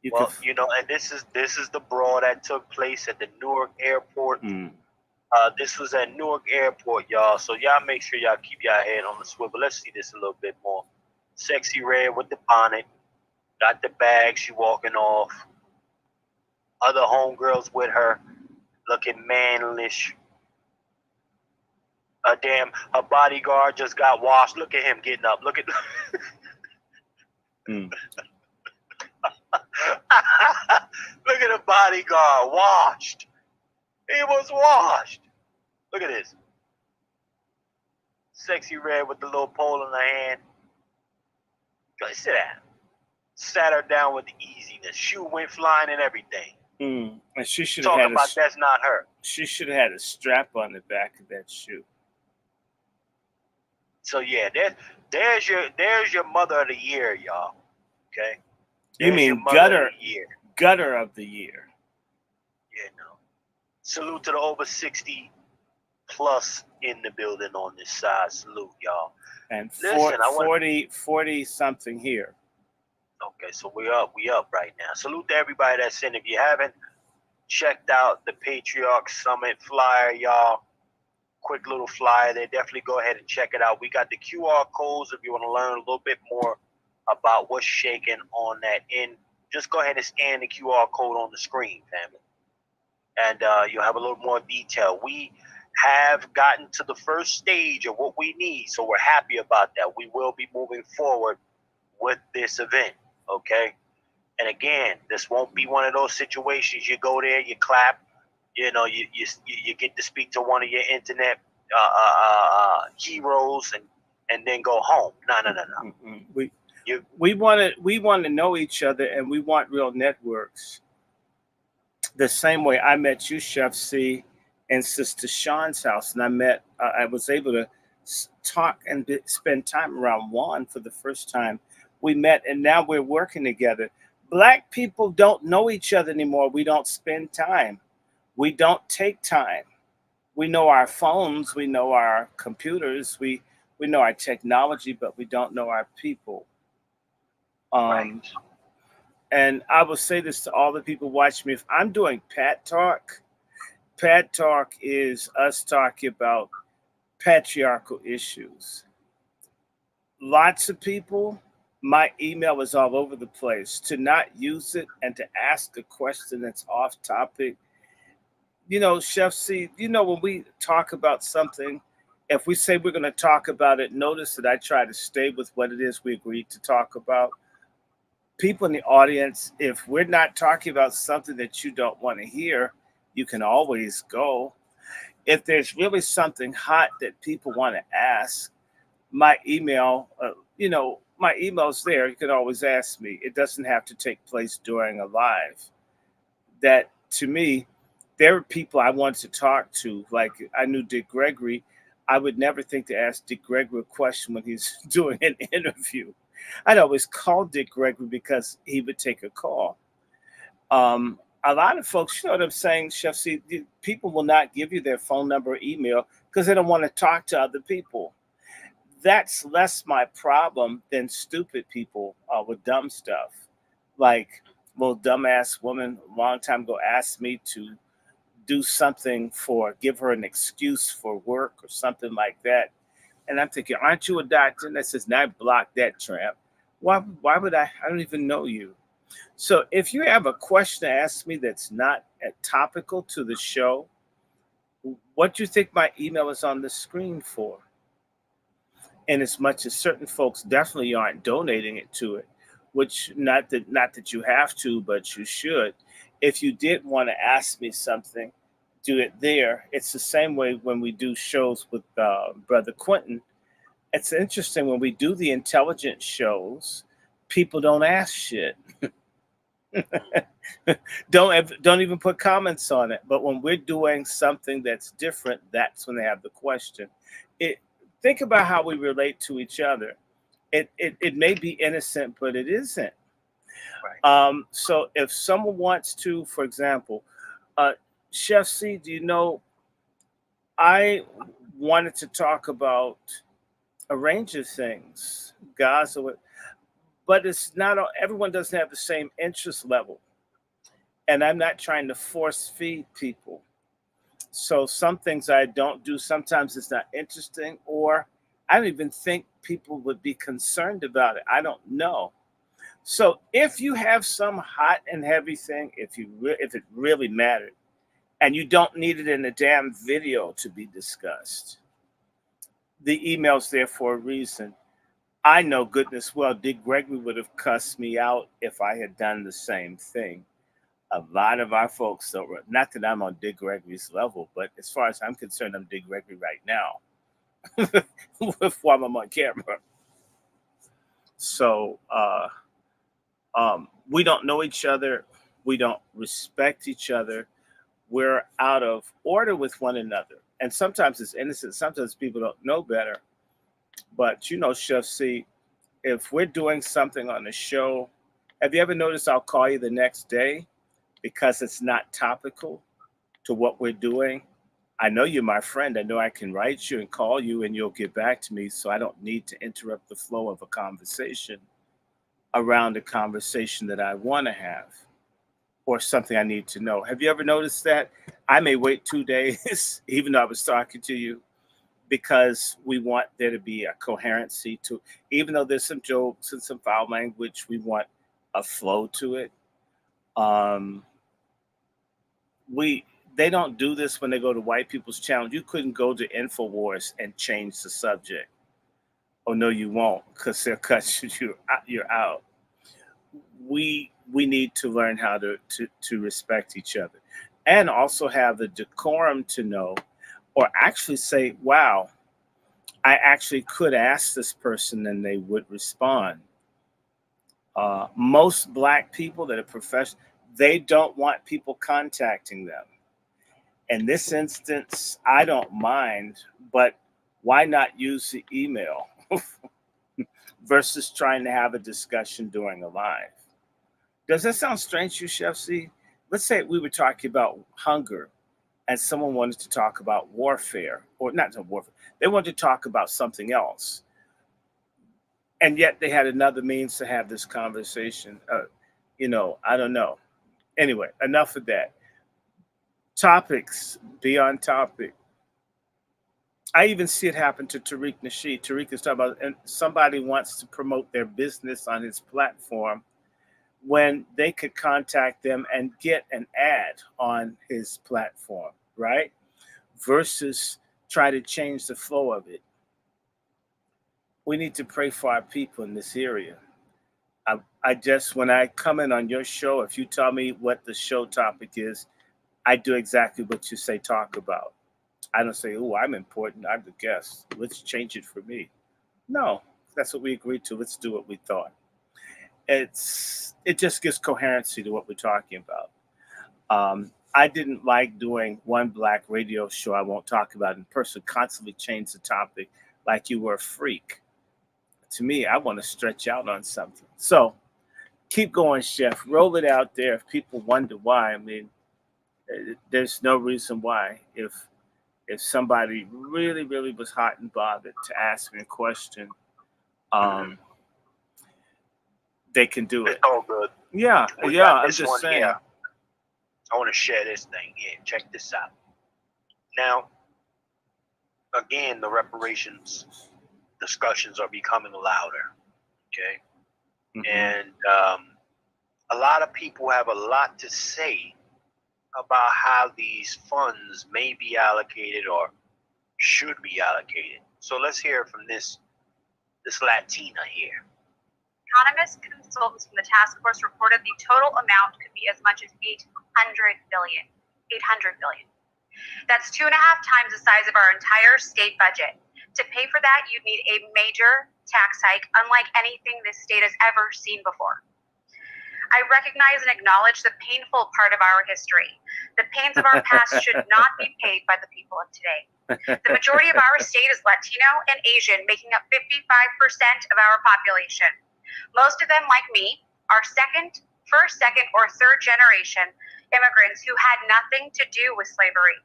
And this is the brawl that took place at the Newark airport. This was at Newark airport, y'all. So y'all make sure y'all keep y'all head on the swivel. Let's see this a little bit more. Sexy Red with the bonnet, got the bag. She walking off. Other homegirls with her, looking manlish. Her bodyguard just got washed. Look at him getting up. Look at. Look at the bodyguard, washed. He was washed. Look at this. Sexy Red with the little pole in her hand. Go sit down. Sat her down with easiness. Shoe went flying and everything. And she should have had that's not her. She should have had a strap on the back of that shoe. So yeah, there's your mother of the year, y'all. Okay. You mean gutter of the year? Yeah, no. Salute to the over 60 plus in the building on this side. Salute, y'all. And 40 something here. Okay, so we up right now. Salute to everybody that's in. If you haven't checked out the Patriarch Summit flyer, y'all, quick little flyer there, definitely go ahead and check it out. We got the QR codes if you want to learn a little bit more about what's shaking on that end. Just go ahead and scan the QR code on the screen, family. And you'll have a little more detail. We have gotten to the first stage of what we need, so we're happy about that. We will be moving forward with this event, okay? And again, this won't be one of those situations you go there, you clap, you get to speak to one of your internet heroes and then go home. No. We want to know each other, and we want real networks. The same way I met you, Chef C, in Sister Sean's house, and I was able to talk and spend time around Juan for the first time. We met, and now we're working together. Black people don't know each other anymore. We don't spend time. We don't take time. We know our phones, we know our computers, we know our technology, but we don't know our people. Right. Um, and I will say this to all the people watching me: if I'm doing Pat Talk is us talking about patriarchal issues. Lots of people, my email is all over the place. To not use it and to ask a question that's off topic, Chef C, when we talk about something, if we say we're going to talk about it, notice that I try to stay with what it is we agreed to talk about. People in the audience, if we're not talking about something that you don't want to hear, you can always go. If there's really something hot that people want to ask, my email, my email's there. You can always ask me. It doesn't have to take place during a live. That to me, there are people I want to talk to. Like I knew Dick Gregory. I would never think to ask Dick Gregory a question when he's doing an interview. I'd always call Dick Gregory because he would take a call. A lot of folks, you know what I'm saying, Chef C, people will not give you their phone number or email because they don't want to talk to other people. That's less my problem than stupid people with dumb stuff. Like, little dumbass woman a long time ago asked me to do something give her an excuse for work or something like that. And I'm thinking, aren't you a doctor? And that says, now block that tramp. Why would I? I don't even know you. So if you have a question to ask me that's not topical to the show, what do you think my email is on the screen for? And as much as certain folks definitely aren't donating it to it, which not that you have to, but you should. If you did want to ask me something, do it there. It's the same way when we do shows with Brother Quentin. It's interesting when we do the intelligence shows, people don't ask shit. Don't even put comments on it. But when we're doing something that's different, that's when they have the question. It Think about how we relate to each other. It may be innocent, but it isn't. Right. So if someone wants to, for example, uh, Chef C, do you know I wanted to talk about a range of things, Gaza, but it's not everyone doesn't have the same interest level, and I'm not trying to force feed people. So some things I don't do. Sometimes it's not interesting, or I don't even think people would be concerned about it. I don't know. So if you have some hot and heavy thing, if it really mattered, and you don't need it in a damn video to be discussed, the email's there for a reason. I know goodness well Dick Gregory would have cussed me out if I had done the same thing. A lot of our folks don't, not that I'm on Dick Gregory's level, but as far as I'm concerned, I'm Dick Gregory right now while I'm on camera. So we don't know each other. We don't respect each other. We're out of order with one another. And sometimes it's innocent. Sometimes people don't know better. But Chef C, if we're doing something on the show, have you ever noticed I'll call you the next day because it's not topical to what we're doing? I know you're my friend. I know I can write you and call you and you'll get back to me. So I don't need to interrupt the flow of a conversation around a conversation that I want to have or something I need to know. Have you ever noticed that? I may wait 2 days, even though I was talking to you, because we want there to be a coherency to, even though there's some jokes and some foul language, we want a flow to it. Um, they don't do this when they go to white people's channel. You couldn't go to InfoWars and change the subject. Oh no, you won't, because they'll cut you. You're out. We need to learn how to respect each other, and also have the decorum to know, or actually say, "Wow, I actually could ask this person, and they would respond." Most Black people that are professional, they don't want people contacting them. In this instance, I don't mind, but why not use the email versus trying to have a discussion during a live? Does that sound strange to you, Chef C? Let's say we were talking about hunger and someone wanted to talk about warfare, or not warfare, they wanted to talk about something else. And yet they had another means to have this conversation. I don't know. Anyway, enough of that. Topics beyond topic. I even see it happen to Tariq Nasheed. Tariq is talking about, and somebody wants to promote their business on his platform when they could contact them and get an ad on his platform, right? Versus try to change the flow of it. We need to pray for our people in this area. I just, when I come in on your show, if you tell me what the show topic is, I do exactly what you say talk about. I don't say, oh, I'm important, I'm the guest, let's change it for me. No, that's what we agreed to. Let's do what we thought. It just gives coherency to what we're talking about. I didn't like doing one black radio show I won't talk about in person, constantly change the topic like you were a freak. To me, I want to stretch out on something. So keep going, Chef. Roll it out there. If people wonder why, I mean, there's no reason why. If somebody really, really was hot and bothered to ask me a question, they can do it. It's all good. Yeah, We yeah. got I'm this just one saying. here. I want to share this thing here. Check this out. Now, again, the reparations discussions are becoming louder. Okay, and a lot of people have a lot to say about how these funds may be allocated or should be allocated. So let's hear from this Latina here. Economist consultants from the task force reported the total amount could be as much as 800 billion. 800 billion. That's 2.5 times the size of our entire state budget. To pay for that, you'd need a major tax hike, unlike anything this state has ever seen before. I recognize and acknowledge the painful part of our history. The pains of our past should not be paid by the people of today. The majority of our state is Latino and Asian, making up 55% of our population. Most of them, like me, are first, second, or third generation immigrants who had nothing to do with slavery,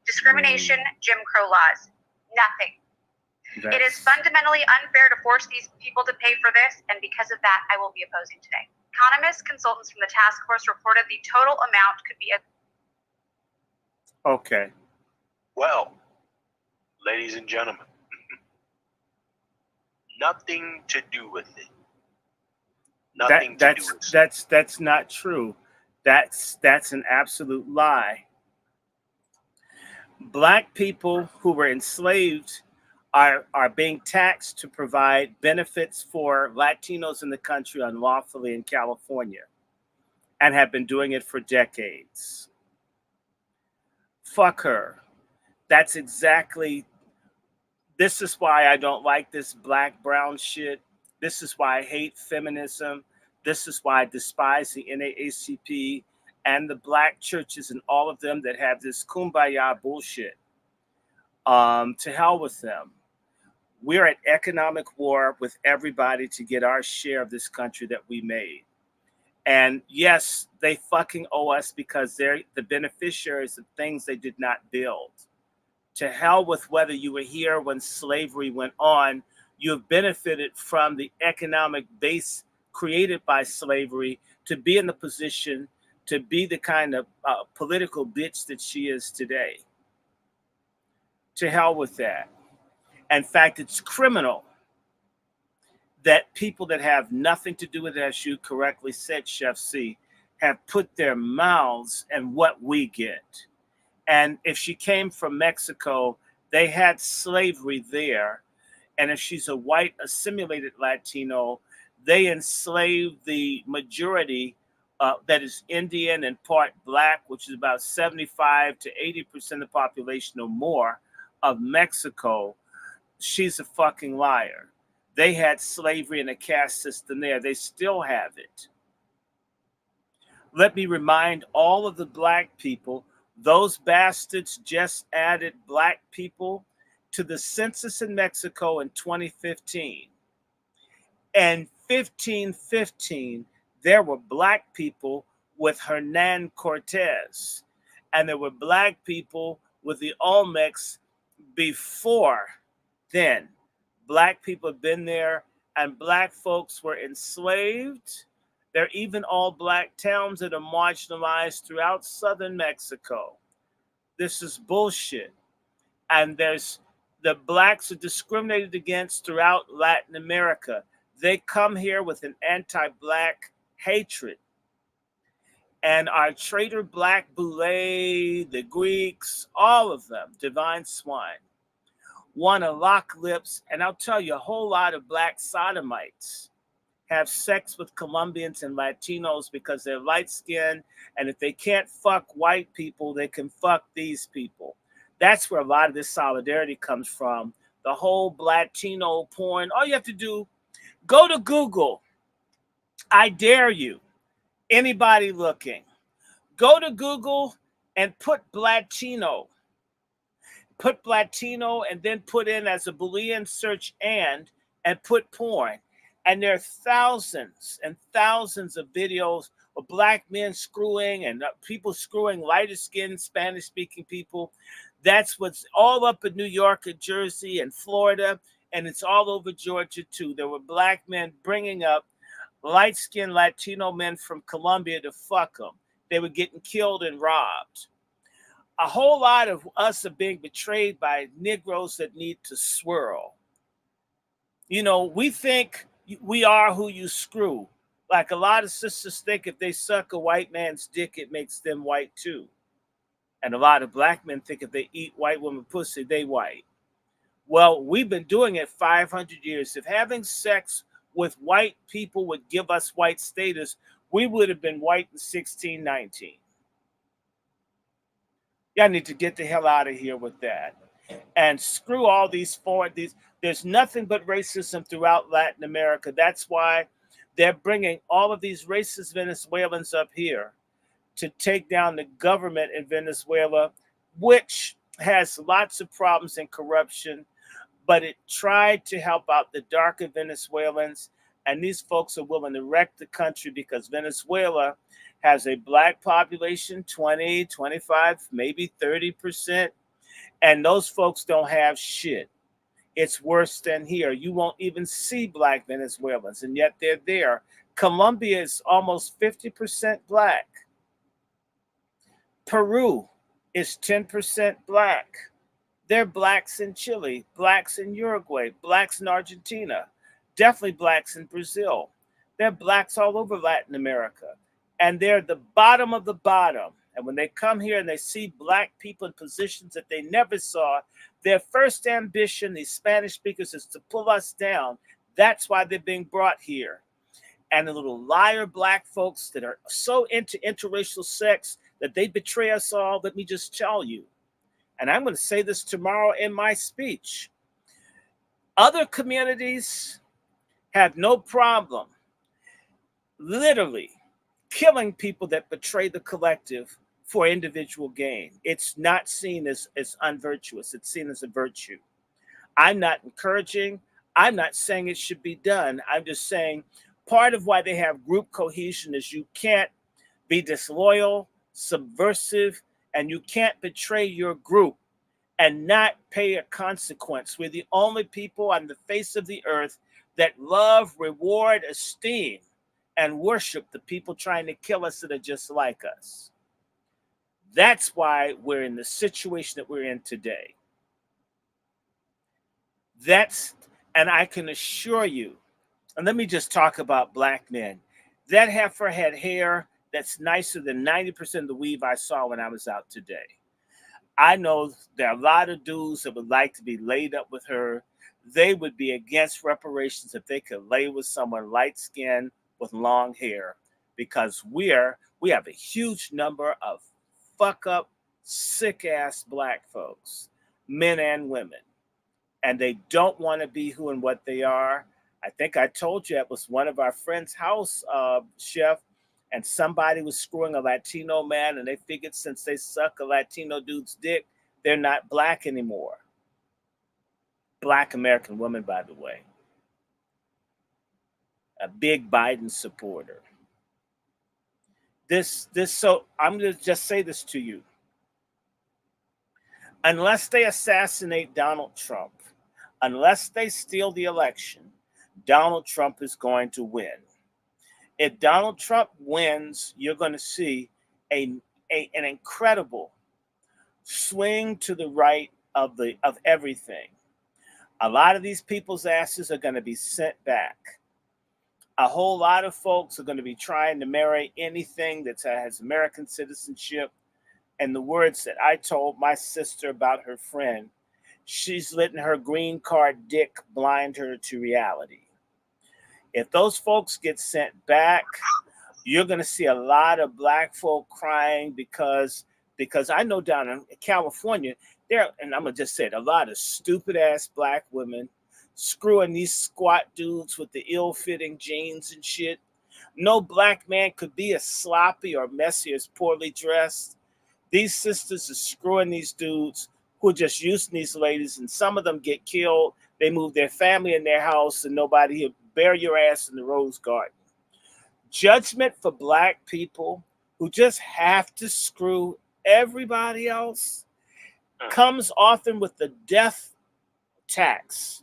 discrimination, Jim Crow laws, nothing. It is fundamentally unfair to force these people to pay for this, and because of that, I will be opposing today. Economist consultants from the task force reported the total amount could be Okay. Well, ladies and gentlemen, nothing to do with it. Nothing to do with it. That's not true. That's an absolute lie. Black people who were enslaved are being taxed to provide benefits for Latinos in the country unlawfully in California, and have been doing it for decades. Fuck her. That's exactly. This is why I don't like this black brown shit. This is why I hate feminism. This is why I despise the NAACP and the black churches and all of them that have this kumbaya bullshit. To hell with them. We're at economic war with everybody to get our share of this country that we made. And yes, they fucking owe us because they're the beneficiaries of things they did not build. To hell with whether you were here when slavery went on. You have benefited from the economic base created by slavery to be in the position to be the kind of political bitch that she is today. To hell with that. In fact, it's criminal that people that have nothing to do with it, as you correctly said, Xxviii, have put their mouths in what we get. And if she came from Mexico, they had slavery there. And if she's a white assimilated Latino, they enslaved the majority that is Indian and part black, which is about 75 to 80% of the population or more of Mexico. She's a fucking liar. They had slavery and a caste system there. They still have it. Let me remind all of the black people, those bastards just added black people to the census in Mexico in 2015. And 1515, there were black people with Hernan Cortez. and there were black people with the Olmecs before then. Black people have been there, and black folks were enslaved. There are even all black towns that are marginalized throughout southern Mexico. This is bullshit. And there's the blacks are discriminated against throughout Latin America. They come here with an anti-black hatred. And our traitor black boule, the Greeks, all of them, divine swine, want to lock lips. And I'll tell you, a whole lot of black sodomites have sex with Colombians and Latinos because they're light skinned. And if they can't fuck white people, they can fuck these people. That's where a lot of this solidarity comes from. The whole Latino porn. All you have to do, go to Google. I dare you. Anybody looking, go to Google and put Latino. Put Latino and then put in as a Boolean search and put porn. And there are thousands and thousands of videos of black men screwing and people screwing lighter skinned Spanish speaking people. That's what's all up in New York and Jersey and Florida. And it's all over Georgia too. There were black men bringing up light-skinned Latino men from Colombia to fuck them. They were getting killed and robbed. A whole lot of us are being betrayed by Negroes that need to swirl. You know, we think we are who you screw. Like a lot of sisters think if they suck a white man's dick, it makes them white too. And a lot of black men think if they eat white woman pussy, they white. Well, we've been doing it 500 years. If having sex with white people would give us white status, we would have been white in 1619. Y'all need to get the hell out of here with that. And screw all these there's nothing but racism throughout Latin America. That's why they're bringing all of these racist Venezuelans up here to take down the government in Venezuela, which has lots of problems and corruption, but it tried to help out the darker Venezuelans. And these folks are willing to wreck the country because Venezuela has a black population, 20, 25, maybe 30%. And those folks don't have shit. It's worse than here. You won't even see black Venezuelans, and yet they're there. Colombia is almost 50% black. Peru is 10% black. There are blacks in Chile, blacks in Uruguay, blacks in Argentina, definitely blacks in Brazil. There are blacks all over Latin America. And they're the bottom of the bottom. And when they come here and they see black people in positions that they never saw, their first ambition, these Spanish speakers, is to pull us down. That's why they're being brought here. And the little liar black folks that are so into interracial sex that they betray us all, let me just tell you. And I'm going to say this tomorrow in my speech. Other communities have no problem literally killing people that betray the collective for individual gain. It's not seen as unvirtuous. It's seen as a virtue. I'm not encouraging. I'm not saying it should be done. I'm just saying part of why they have group cohesion is you can't be disloyal, subversive, and you can't betray your group and not pay a consequence. We're the only people on the face of the earth that love, reward, esteem, and worship the people trying to kill us that are just like us. That's why we're in the situation that we're in today. And I can assure you, and let me just talk about black men. That heifer had hair that's nicer than 90% of the weave I saw when I was out today. I know there are a lot of dudes that would like to be laid up with her. They would be against reparations if they could lay with someone light-skinned with long hair, because we have a huge number of fuck-up, sick-ass black folks, men and women, and they don't want to be who and what they are. I think I told you it was one of our friends' house, Chef, and somebody was screwing a Latino man, and they figured since they suck a Latino dude's dick, they're not black anymore. Black American woman, by the way. A big Biden supporter. So I'm going to just say this to you. Unless they assassinate Donald Trump, unless they steal the election, Donald Trump is going to win. If Donald Trump wins, you're going to see an incredible swing to the right of everything. A lot of these people's asses are going to be sent back. A whole lot of folks are going to be trying to marry anything that has American citizenship. And the words that I told my sister about her friend, she's letting her green card dick blind her to reality. If those folks get sent back, you're going to see a lot of black folk crying because I know down in California, there, and I'm going to just say it, a lot of stupid ass black women screwing these squat dudes with the ill-fitting jeans and shit. No black man could be as sloppy or messy as poorly dressed. These sisters are screwing these dudes who are just using these ladies, and some of them get killed. They move their family in their house, and nobody will bear your ass in the rose garden. Judgment for black people who just have to screw everybody else comes often with the death tax.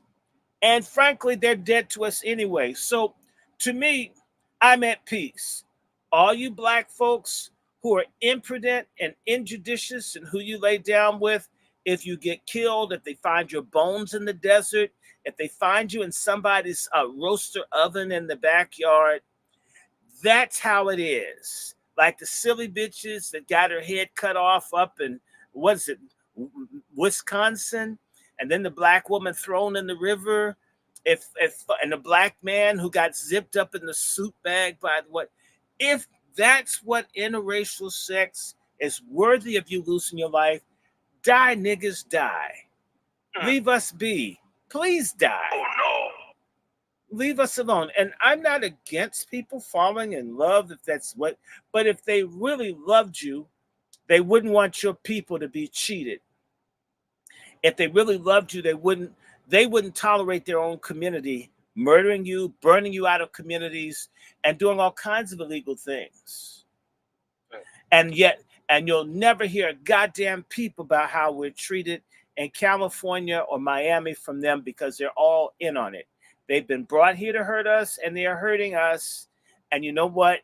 And frankly, they're dead to us anyway. So to me, I'm at peace. All you black folks who are imprudent and injudicious and who you lay down with, if you get killed, if they find your bones in the desert, if they find you in somebody's roaster oven in the backyard, that's how it is. Like the silly bitches that got her head cut off up in, what's it, Wisconsin, and then the black woman thrown in the river. If and the black man who got zipped up in the suit bag by what, if that's what interracial sex is worthy of you losing your life, die, niggas, die. Leave us be. Please die. Oh no. Leave us alone. And I'm not against people falling in love if that's what, but if they really loved you, they wouldn't want your people to be cheated. If they really loved you, they wouldn't tolerate their own community murdering you, burning you out of communities, and doing all kinds of illegal things. And you'll never hear a goddamn peep about how we're treated in California or Miami from them because they're all in on it. They've been brought here to hurt us, and they are hurting us. And you know what?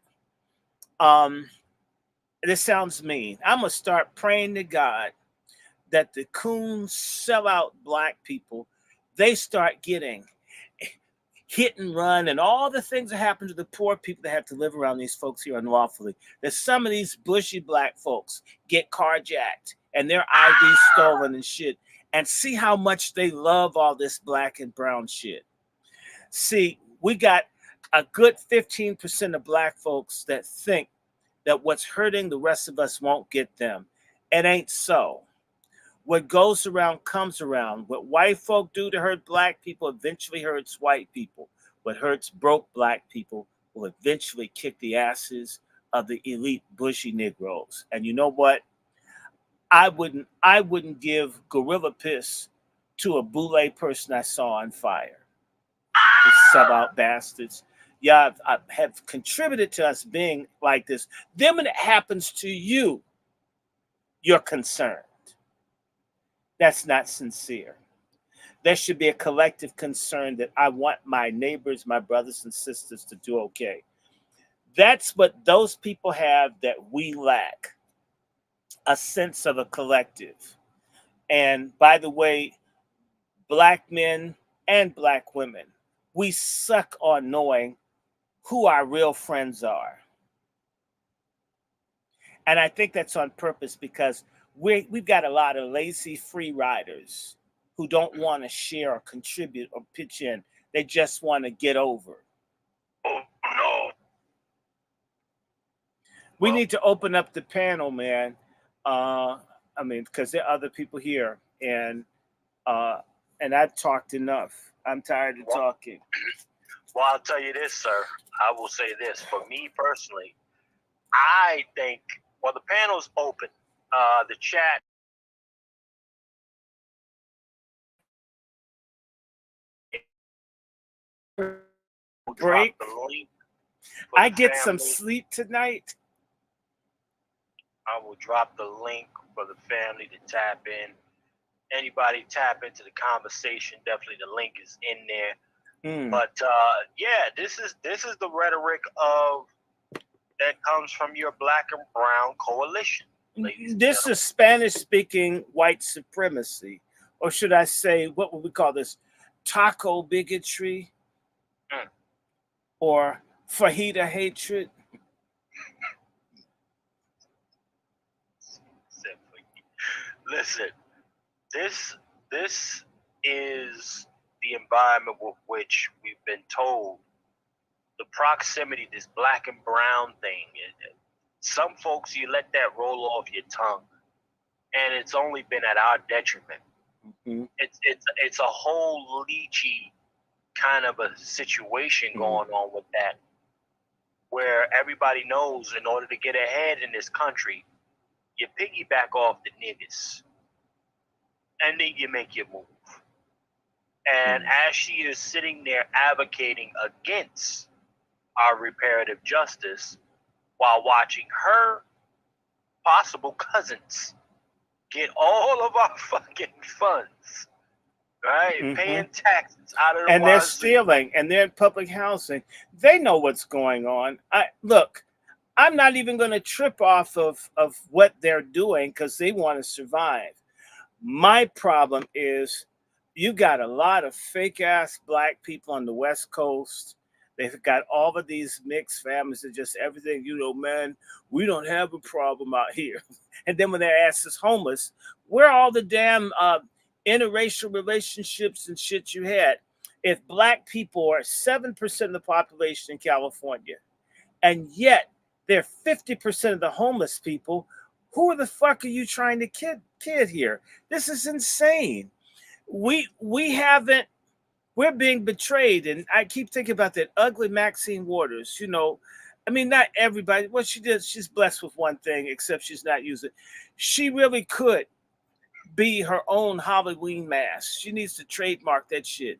This sounds mean. I'm going to start praying to God that the coons sell out black people. They start getting hit and run and all the things that happen to the poor people that have to live around these folks here unlawfully. That some of these bushy black folks get carjacked and their ID stolen and shit, and see how much they love all this black and brown shit. See, we got a good 15% of black folks that think that what's hurting the rest of us won't get them. It ain't so. What goes around comes around. What white folk do to hurt black people eventually hurts white people. What hurts broke black people will eventually kick the asses of the elite bushy Negroes. And you know what? I wouldn't give gorilla piss to a boule person I saw on fire. These sub-out bastards. Yeah, have contributed to us being like this. Then when it happens to you, you're concerned. That's not sincere. There should be a collective concern that I want my neighbors, my brothers and sisters to do okay. That's what those people have that we lack, a sense of a collective. And by the way, black men and black women, we suck on knowing who our real friends are. And I think that's on purpose because we've got a lot of lazy free riders who don't want to share or contribute or pitch in. They just want to get over. Oh no. We need to open up the panel, man. Because there are other people here, and I've talked enough. I'm tired of talking. Well, I'll tell you this, sir. I will say this. For me personally, I think, well, the panel's open. The chat. Break. I get some family. sleep tonight. I will drop the link for the family to tap in Anybody tap into the conversation, definitely the link is in there. But yeah, this is the rhetoric of that comes from your black and brown coalition. This is Spanish-speaking white supremacy, or should I say, what would we call this? Taco bigotry, or fajita hatred. Listen, this is the environment with which we've been told the proximity, this black and brown thing. Some folks, you let that roll off your tongue, and it's only been at our detriment. Mm-hmm. It's a whole leechy kind of a situation going on with that, where everybody knows in order to get ahead in this country, you piggyback off the niggas, and then you make your move. And as she is sitting there advocating against our reparative justice while watching her possible cousins get all of our fucking funds, right? Paying taxes out of the and they're stealing, and they're in public housing. They know what's going on. Look, I'm not even going to trip off of what they're doing because they want to survive. My problem is you got a lot of fake ass black people on the West Coast. They've got all of these mixed families and just everything, man, we don't have a problem out here. And then when their ass is homeless, where are all the damn interracial relationships and shit you had? If black people are 7% of the population in California, and yet they're 50% of the homeless people, who the fuck are you trying to kid here? This is insane. We're being betrayed. And I keep thinking about that ugly Maxine Waters, not everybody. What she did, she's blessed with one thing, except she's not using it. She really could be her own Halloween mask. She needs to trademark that shit.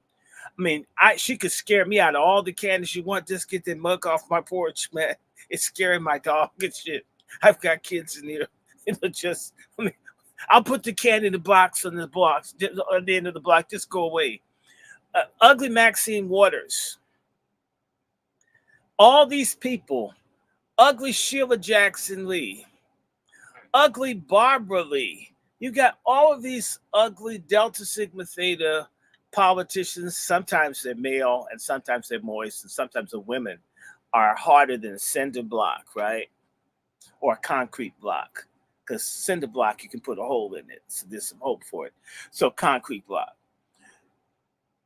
She could scare me out of all the candy she wants. Just get that mug off my porch, man. It's scaring my dog and shit. I've got kids in here. I'll put the candy in the box on the blocks, on the end of the block. Just go away. Ugly Maxine Waters. All these people. Ugly Sheila Jackson Lee. Ugly Barbara Lee. You got all of these ugly Delta Sigma Theta politicians. Sometimes they're male and sometimes they're moist and sometimes the women are harder than a cinder block, right? Or a concrete block. Because cinder block, you can put a hole in it. So there's some hope for it. So concrete block.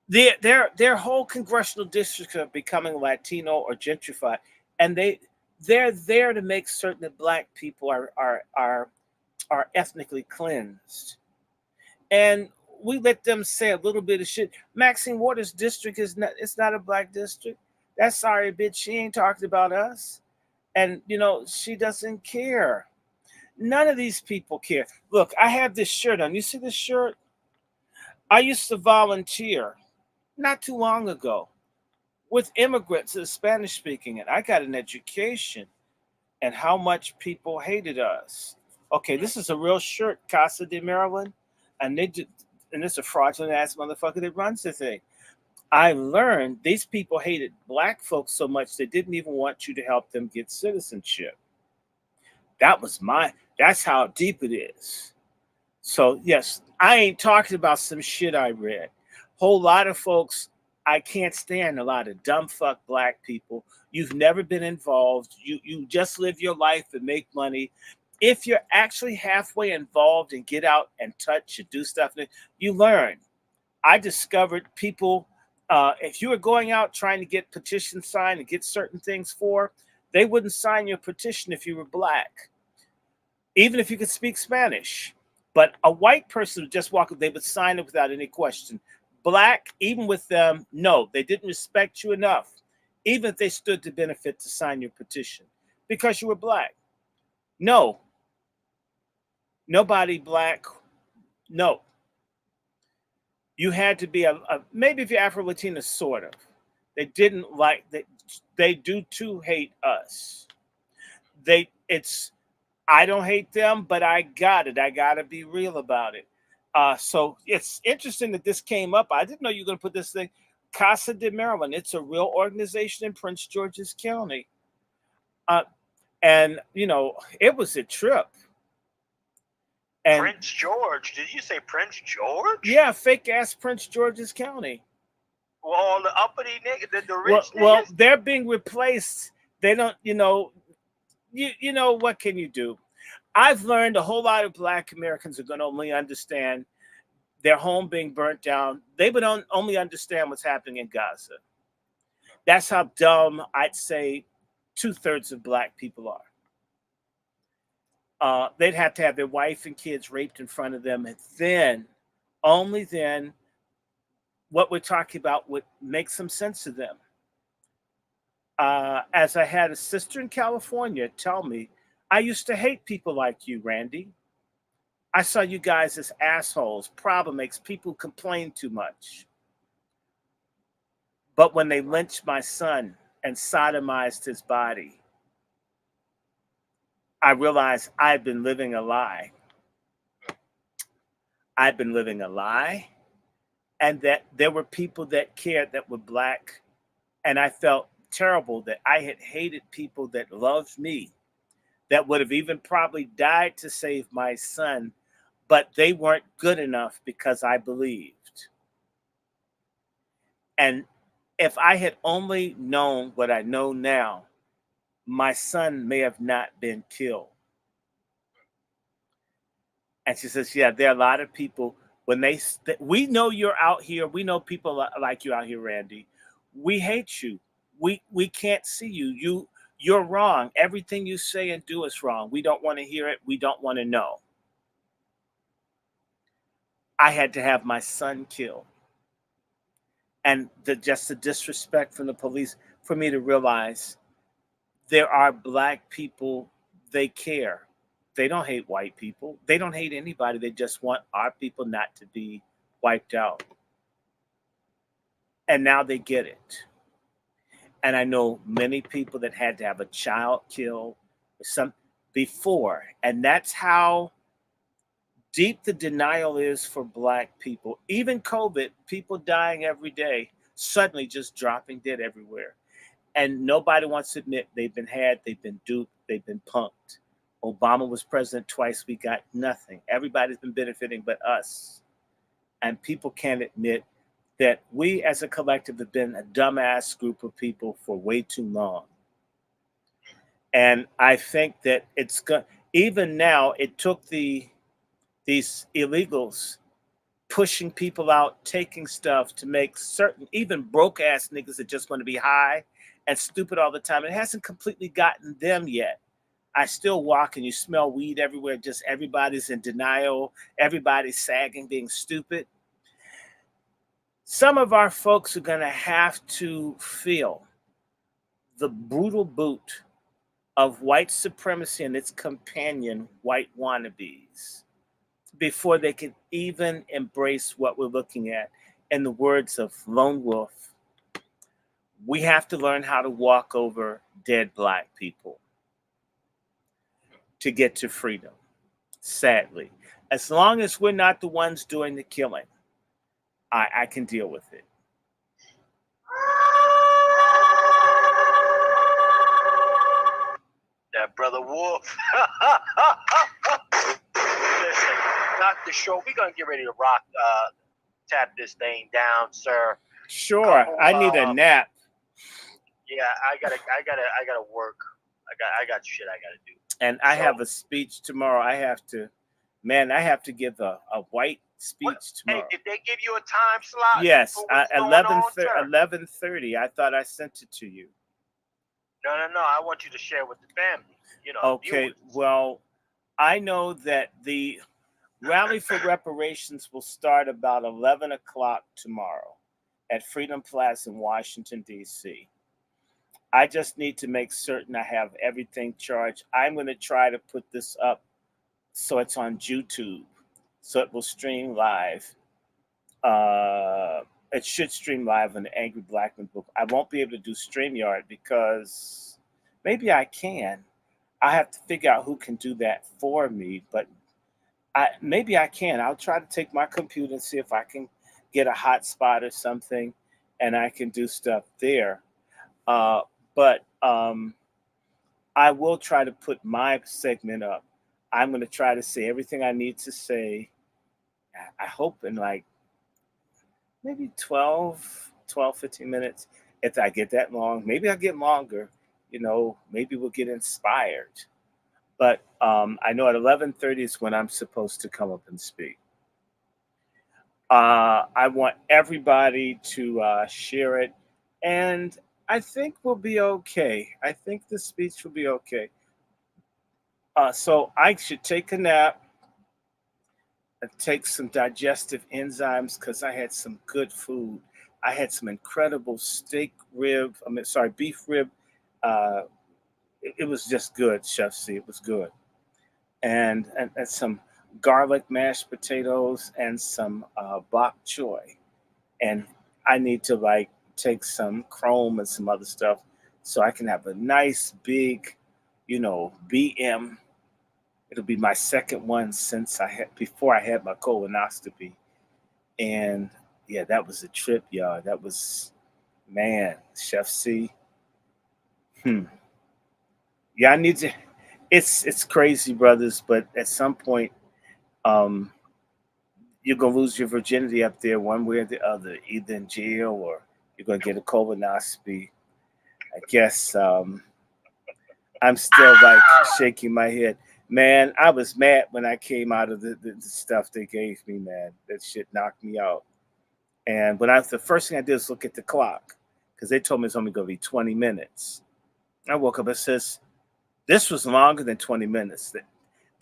Their whole congressional districts are becoming Latino or gentrified. And they're there to make certain that black people are ethnically cleansed. And we let them say a little bit of shit. Maxine Waters' district it's not a black district. That sorry bitch, she ain't talking about us. And, she doesn't care. None of these people care. Look, I have this shirt on. You see this shirt? I used to volunteer not too long ago with immigrants that are Spanish speaking, and I got an education and how much people hated us. Okay, this is a real shirt, Casa de Maryland, and it's a fraudulent ass motherfucker that runs the thing. I learned these people hated black folks so much they didn't even want you to help them get citizenship. That's how deep it is. So yes, I ain't talking about some shit I read. Whole lot of folks, I can't stand a lot of dumb fuck black people. You've never been involved. You just live your life and make money. If you're actually halfway involved and get out and touch and do stuff, you learn. I discovered people, if you were going out trying to get petitions signed and get certain things they wouldn't sign your petition if you were black, even if you could speak Spanish. But a white person would just walk up, they would sign it without any question. Black, even with them, no, they didn't respect you enough, even if they stood to benefit to sign your petition, because you were black. No. Nobody black. No. You had to be maybe if you're Afro-Latina, sort of. They didn't like that. They do too hate us. I don't hate them, but I got it. I got to be real about it. So it's interesting that this came up. I didn't know you were going to put this thing. Casa de Maryland. It's a real organization in Prince George's County. And, it was a trip. And Prince George? Did you say Prince George? yeah, fake ass Prince George's County. Well, all the uppity niggas, the rich niggas? Well, they're being replaced. They don't, what can you do? I've learned a whole lot of Black Americans are going to only understand their home being burnt down. They would only understand what's happening in Gaza. That's how dumb I'd say 2/3 of Black people are. They'd have to have their wife and kids raped in front of them, and then, only then, what we're talking about would make some sense to them. As I had a sister in California tell me, I used to hate people like you, Randy. I saw you guys as assholes. Problem makes people complain too much. But when they lynched my son and sodomized his body, I realized I've been living a lie. I've been living a lie, and that there were people that cared that were Black, and I felt terrible that I had hated people that loved me, that would have even probably died to save my son, but they weren't good enough because I believed. And if I had only known what I know now, my son may have not been killed. And she says, yeah, there are a lot of people, when we know you're out here, we know people like you out here, Randy. We hate you. We can't see you. You're wrong. Everything you say and do is wrong. We don't want to hear it. We don't want to know. I had to have my son killed. And just the disrespect from the police for me to realize there are Black people, they care. They don't hate white people. They don't hate anybody. They just want our people not to be wiped out. And now they get it. And I know many people that had to have a child killed before. And that's how deep the denial is for Black people. Even COVID, people dying every day, suddenly just dropping dead everywhere. And nobody wants to admit they've been duped, they've been punked. Obama was president twice, we got nothing. Everybody's been benefiting but us. And people can't admit that we as a collective have been a dumbass group of people for way too long. And I think that even now, it took these illegals pushing people out, taking stuff to make certain, even broke ass niggas that just want to be high and stupid all the time. It hasn't completely gotten them yet. I still walk and you smell weed everywhere. Just everybody's in denial. Everybody's sagging, being stupid. Some of our folks are going to have to feel the brutal boot of white supremacy and its companion, white wannabes, before they can even embrace what we're looking at. In the words of Lone Wolf, we have to learn how to walk over dead Black people to get to freedom, sadly. As long as we're not the ones doing the killing, I can deal with it. That brother Wolf. Listen, not the show. We're gonna get ready to rock, tap this thing down, sir. Sure, I need a nap. Yeah, I gotta work. I got shit I gotta do. And I have a speech tomorrow. I have to give a white speech tomorrow. Hey, did they give you a time slot? Yes, 11:30. I thought I sent it to you. No. I want you to share with the family. Okay, viewers. well, I know that the Rally for Reparations will start about 11 o'clock tomorrow at Freedom Plaza in Washington, D.C. I just need to make certain I have everything charged. I'm going to try to put this up so it's on YouTube, so it will stream live. It should stream live on the Angry Blackman book. I won't be able to do StreamYard because maybe I can. I have to figure out who can do that for me, but Maybe I can. I'll try to take my computer and see if I can get a hotspot or something, and I can do stuff there. But I will try to put my segment up. I'm going to try to say everything I need to say. I hope in like maybe 15 minutes. If I get that long, maybe I'll get longer. Maybe we'll get inspired. But I know at 11:30 is when I'm supposed to come up and speak. I want everybody to share it, and I think we'll be okay. I think the speech will be okay. So I should take a nap and take some digestive enzymes because I had some good food. I had some incredible beef rib. Uh, it was just good, Chef C. It was good. And some garlic mashed potatoes and some bok choy. And I need to like take some chrome and some other stuff so I can have a nice big, BM. It'll be my second one since before I had my colonoscopy. And yeah, that was a trip, y'all. That was, man, Chef C. Yeah, I need to. It's crazy, brothers. But at some point, um, you're gonna lose your virginity up there, one way or the other, either in jail or you're gonna get a colonoscopy. I guess I'm still like shaking my head. Man, I was mad when I came out of the stuff they gave me, man. That shit knocked me out. And the first thing I did was look at the clock because they told me it's only going to be 20 minutes. I woke up and says, this was longer than 20 minutes.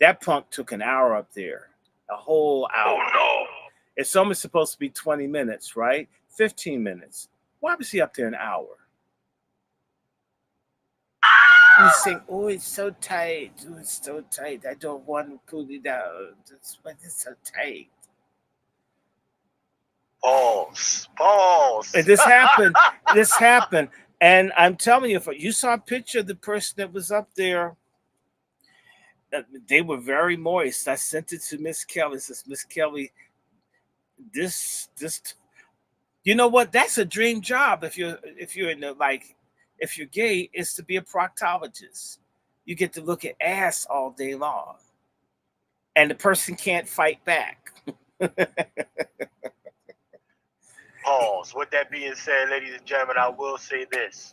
That punk took an hour up there, a whole hour. Oh no. It's only supposed to be 20 minutes, right? 15 minutes. Why was he up there an hour? He's saying, oh, it's so tight. Oh, it's so tight. I don't want to pull it out. It's so tight. Pause. This happened. And I'm telling you, if you saw a picture of the person that was up there, they were very moist. I sent it to Miss Kelly. Says, Miss Kelly, this, you know what? That's a dream job. If you're in the if you're gay, is to be a proctologist. You get to look at ass all day long, and the person can't fight back. Pause. With that being said, ladies and gentlemen, I will say this.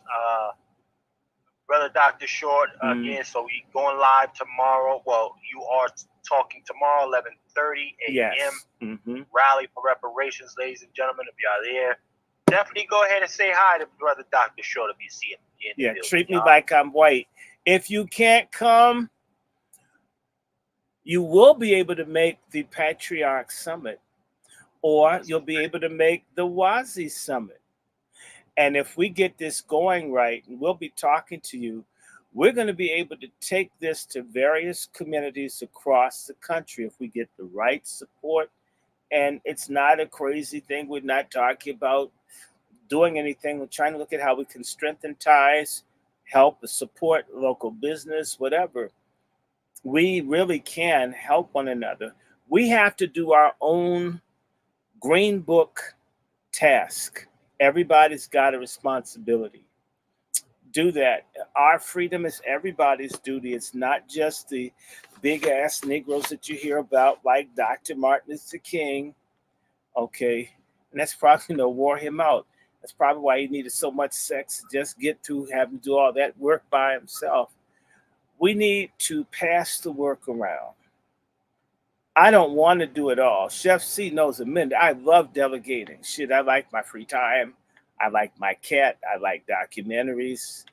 Brother Dr. Short, again, so we going live tomorrow. Well, you are talking tomorrow, 11:30 a.m. Yes. Mm-hmm. Rally for reparations, ladies and gentlemen. If y'all there, definitely go ahead and say hi to Brother Dr. Short if you see him. Yeah, treat me like I'm white. If you can't come, you will be able to make the Patriarch Summit, or you'll be able to make the Wazi Summit. And if we get this going right, and we'll be talking to you, we're going to be able to take this to various communities across the country if we get the right support. And it's not a crazy thing. We're not talking about doing anything. We're trying to look at how we can strengthen ties, help support local business, whatever. We really can help one another. We have to do our own Green Book task. Everybody's got a responsibility. Do that. Our freedom is everybody's duty. It's not just the big ass Negroes that you hear about, like Dr. Martin Luther King. Okay. And that's probably wore him out. That's probably why he needed so much sex to just get to having to do all that work by himself. We need to pass the work around. I don't want to do it all. Chef C knows a minute. I love delegating. Shit, I like my free time. I like my cat. I like documentaries.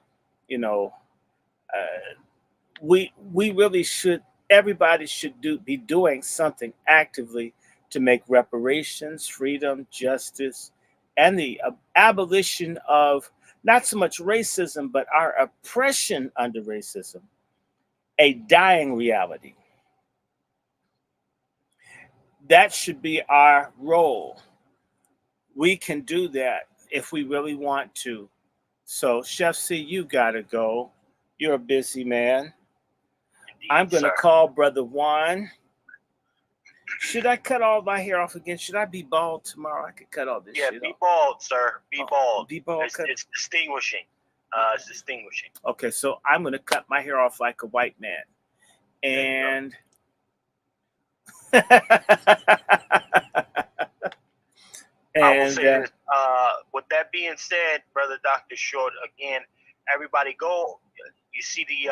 We really should. Everybody should be doing something actively to make reparations, freedom, justice, and the abolition of not so much racism, but our oppression under racism, a dying reality. That should be our role. We can do that if we really want to. So, Chef C, you gotta go. You're a busy man. Indeed, I'm gonna call Brother Juan. Should I cut all my hair off again? Should I be bald tomorrow? I could cut all this Yeah, shit be off. bald, sir. Be bald. Be bald. It's distinguishing. It's distinguishing. Okay, so I'm gonna cut my hair off like a white man, and I will say this. With that being said, brother Dr. Short, again, everybody go. You see the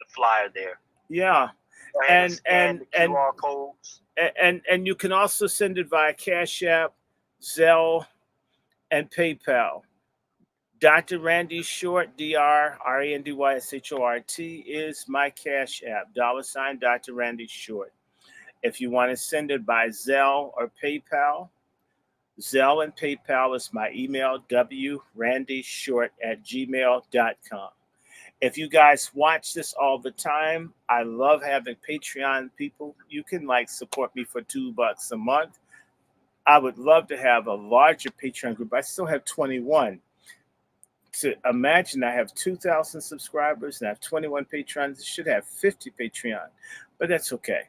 flyer there. Yeah, Go ahead and the QR codes. And you can also send it via Cash App, Zelle, and PayPal. Dr. Randy Short, DrRandyShort, is my Cash App, $ Dr. Randy Short. If you want to send it by Zelle or PayPal, Zelle and PayPal is my email, wrandyshort@gmail.com. If you guys watch this all the time, I love having Patreon people. You can support me for $2 a month. I would love to have a larger Patreon group. I still have 21. To imagine I have 2,000 subscribers and I have 21 Patreons. I should have 50 Patreon, but that's okay.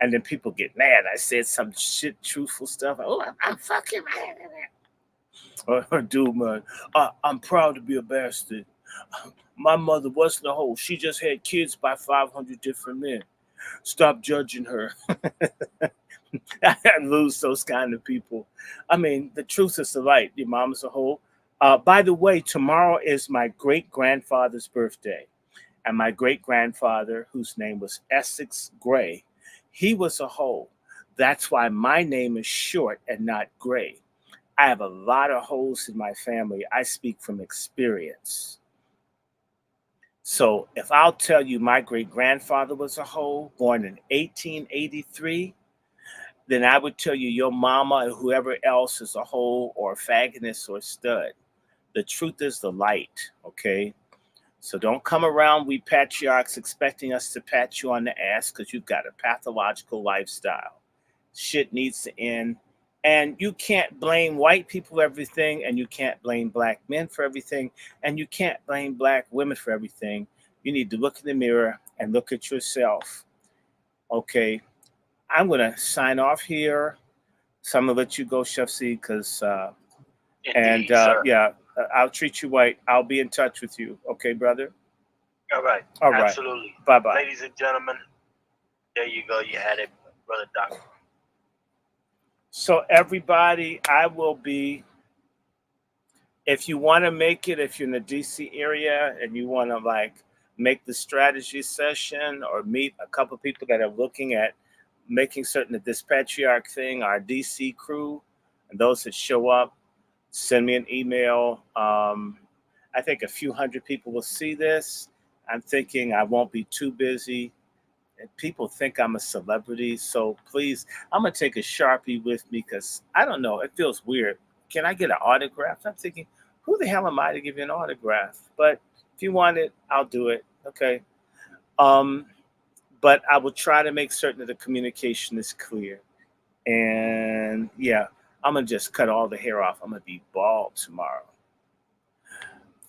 And then people get mad. I said some shit, truthful stuff. Oh, I'm fucking mad at that. Or dude, man, I'm proud to be a bastard. My mother wasn't a hoe. She just had kids by 500 different men. Stop judging her. I lose those kind of people. I mean, the truth is the light. Your mama's a hoe. By the way, tomorrow is my great-grandfather's birthday. And my great-grandfather, whose name was Xxviii, he was a hoe. That's why my name is Short and not Gray. I have a lot of hoes in my family. I speak from experience. So if I'll tell you my great-grandfather was a hoe, born in 1883, then I would tell you your mama and whoever else is a hoe or a faggoness or a stud. The truth is the light, okay? So don't come around, we patriarchs, expecting us to pat you on the ass because you've got a pathological lifestyle. Shit needs to end. And you can't blame white people for everything, and you can't blame black men for everything, and you can't blame black women for everything. You need to look in the mirror and look at yourself. Okay, I'm going to sign off here. So I'm going to let you go, Xxviii, because, I'll treat you right. I'll be in touch with you. Okay, brother? All right. Absolutely. Bye-bye. Ladies and gentlemen, there you go. You had it, brother Doctor. So everybody, I will be, if you want to make it, if you're in the DC area and you want to make the strategy session or meet a couple of people that are looking at making certain that this patriarch thing, our DC crew, and those that show up, send me an email. I think a few hundred people will see this. I'm thinking I won't be too busy. And people think I'm a celebrity. So please, I'm going to take a Sharpie with me because I don't know. It feels weird. Can I get an autograph? I'm thinking, who the hell am I to give you an autograph? But if you want it, I'll do it. Okay. But I will try to make certain that the communication is clear. And yeah, I'm going to just cut all the hair off. I'm going to be bald tomorrow.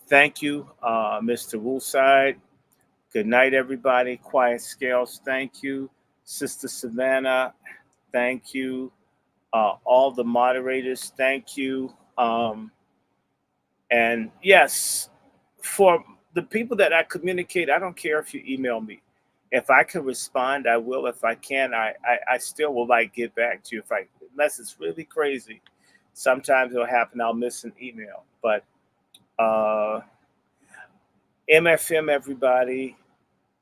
Thank you, Mr. Woolside. Good night, everybody. Quiet Scales, thank you. Sister Savannah, thank you. All the moderators, thank you. And yes, for the people that I communicate, I don't care if you email me. If I can respond, I will. If I can, I still will get back to you. Unless it's really crazy. Sometimes it'll happen, I'll miss an email. But MFM, everybody.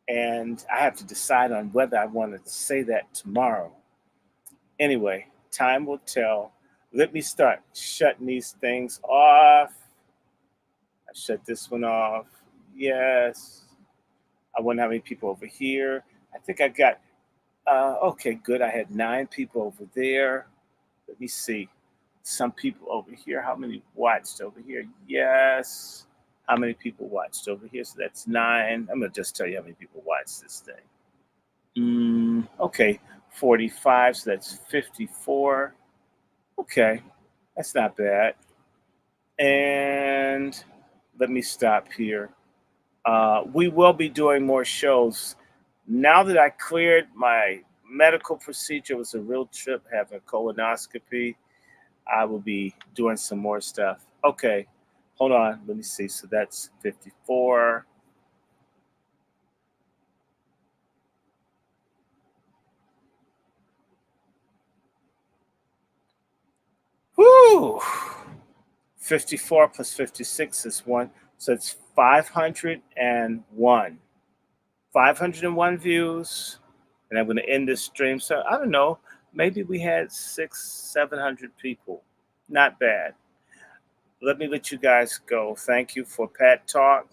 And I have to decide on whether I wanted to say that tomorrow. Anyway, time will tell. Let me start shutting these things off. I shut this one off. Yes. I wonder how many people over here. I think I got, okay, good. I had 9 people over there. Let me see. Some people over here. How many watched over here? Yes. How many people watched over here? So that's 9. I'm going to just tell you how many people watched this thing. Okay, 45. So that's 54. Okay, that's not bad. And let me stop here. We will be doing more shows. Now that I cleared my medical procedure was a real trip, having a colonoscopy. I will be doing some more stuff. Okay, hold on. Let me see. So that's 54. Whoo! 54 plus 56 is 1. So it's 501. 501 views. And I'm going to end this stream. So I don't know. Maybe we had 700 people. Not bad. Let me let you guys go. Thank you for Pat Talk.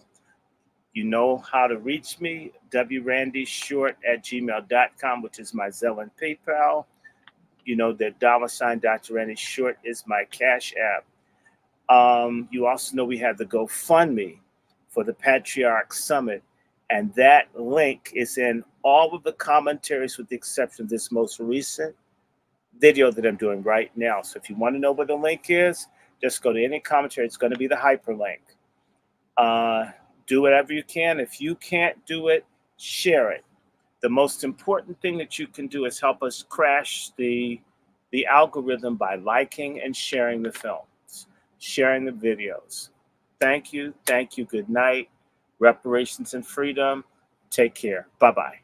You know how to reach me, wrandyshort@gmail.com, which is my Zelle and PayPal. You know that $ Dr. Randy Short is my Cash App. You also know we have the GoFundMe for the Patriarch Summit, and that link is in all of the commentaries with the exception of this most recent video that I'm doing right now. So if you want to know where the link is, just go to any commentary. It's going to be the hyperlink. Do whatever you can. If you can't do it, share it. The most important thing that you can do is help us crash the algorithm by liking and sharing the films, sharing the videos. Thank you. Thank you. Good night. Reparations and freedom. Take care. Bye-bye.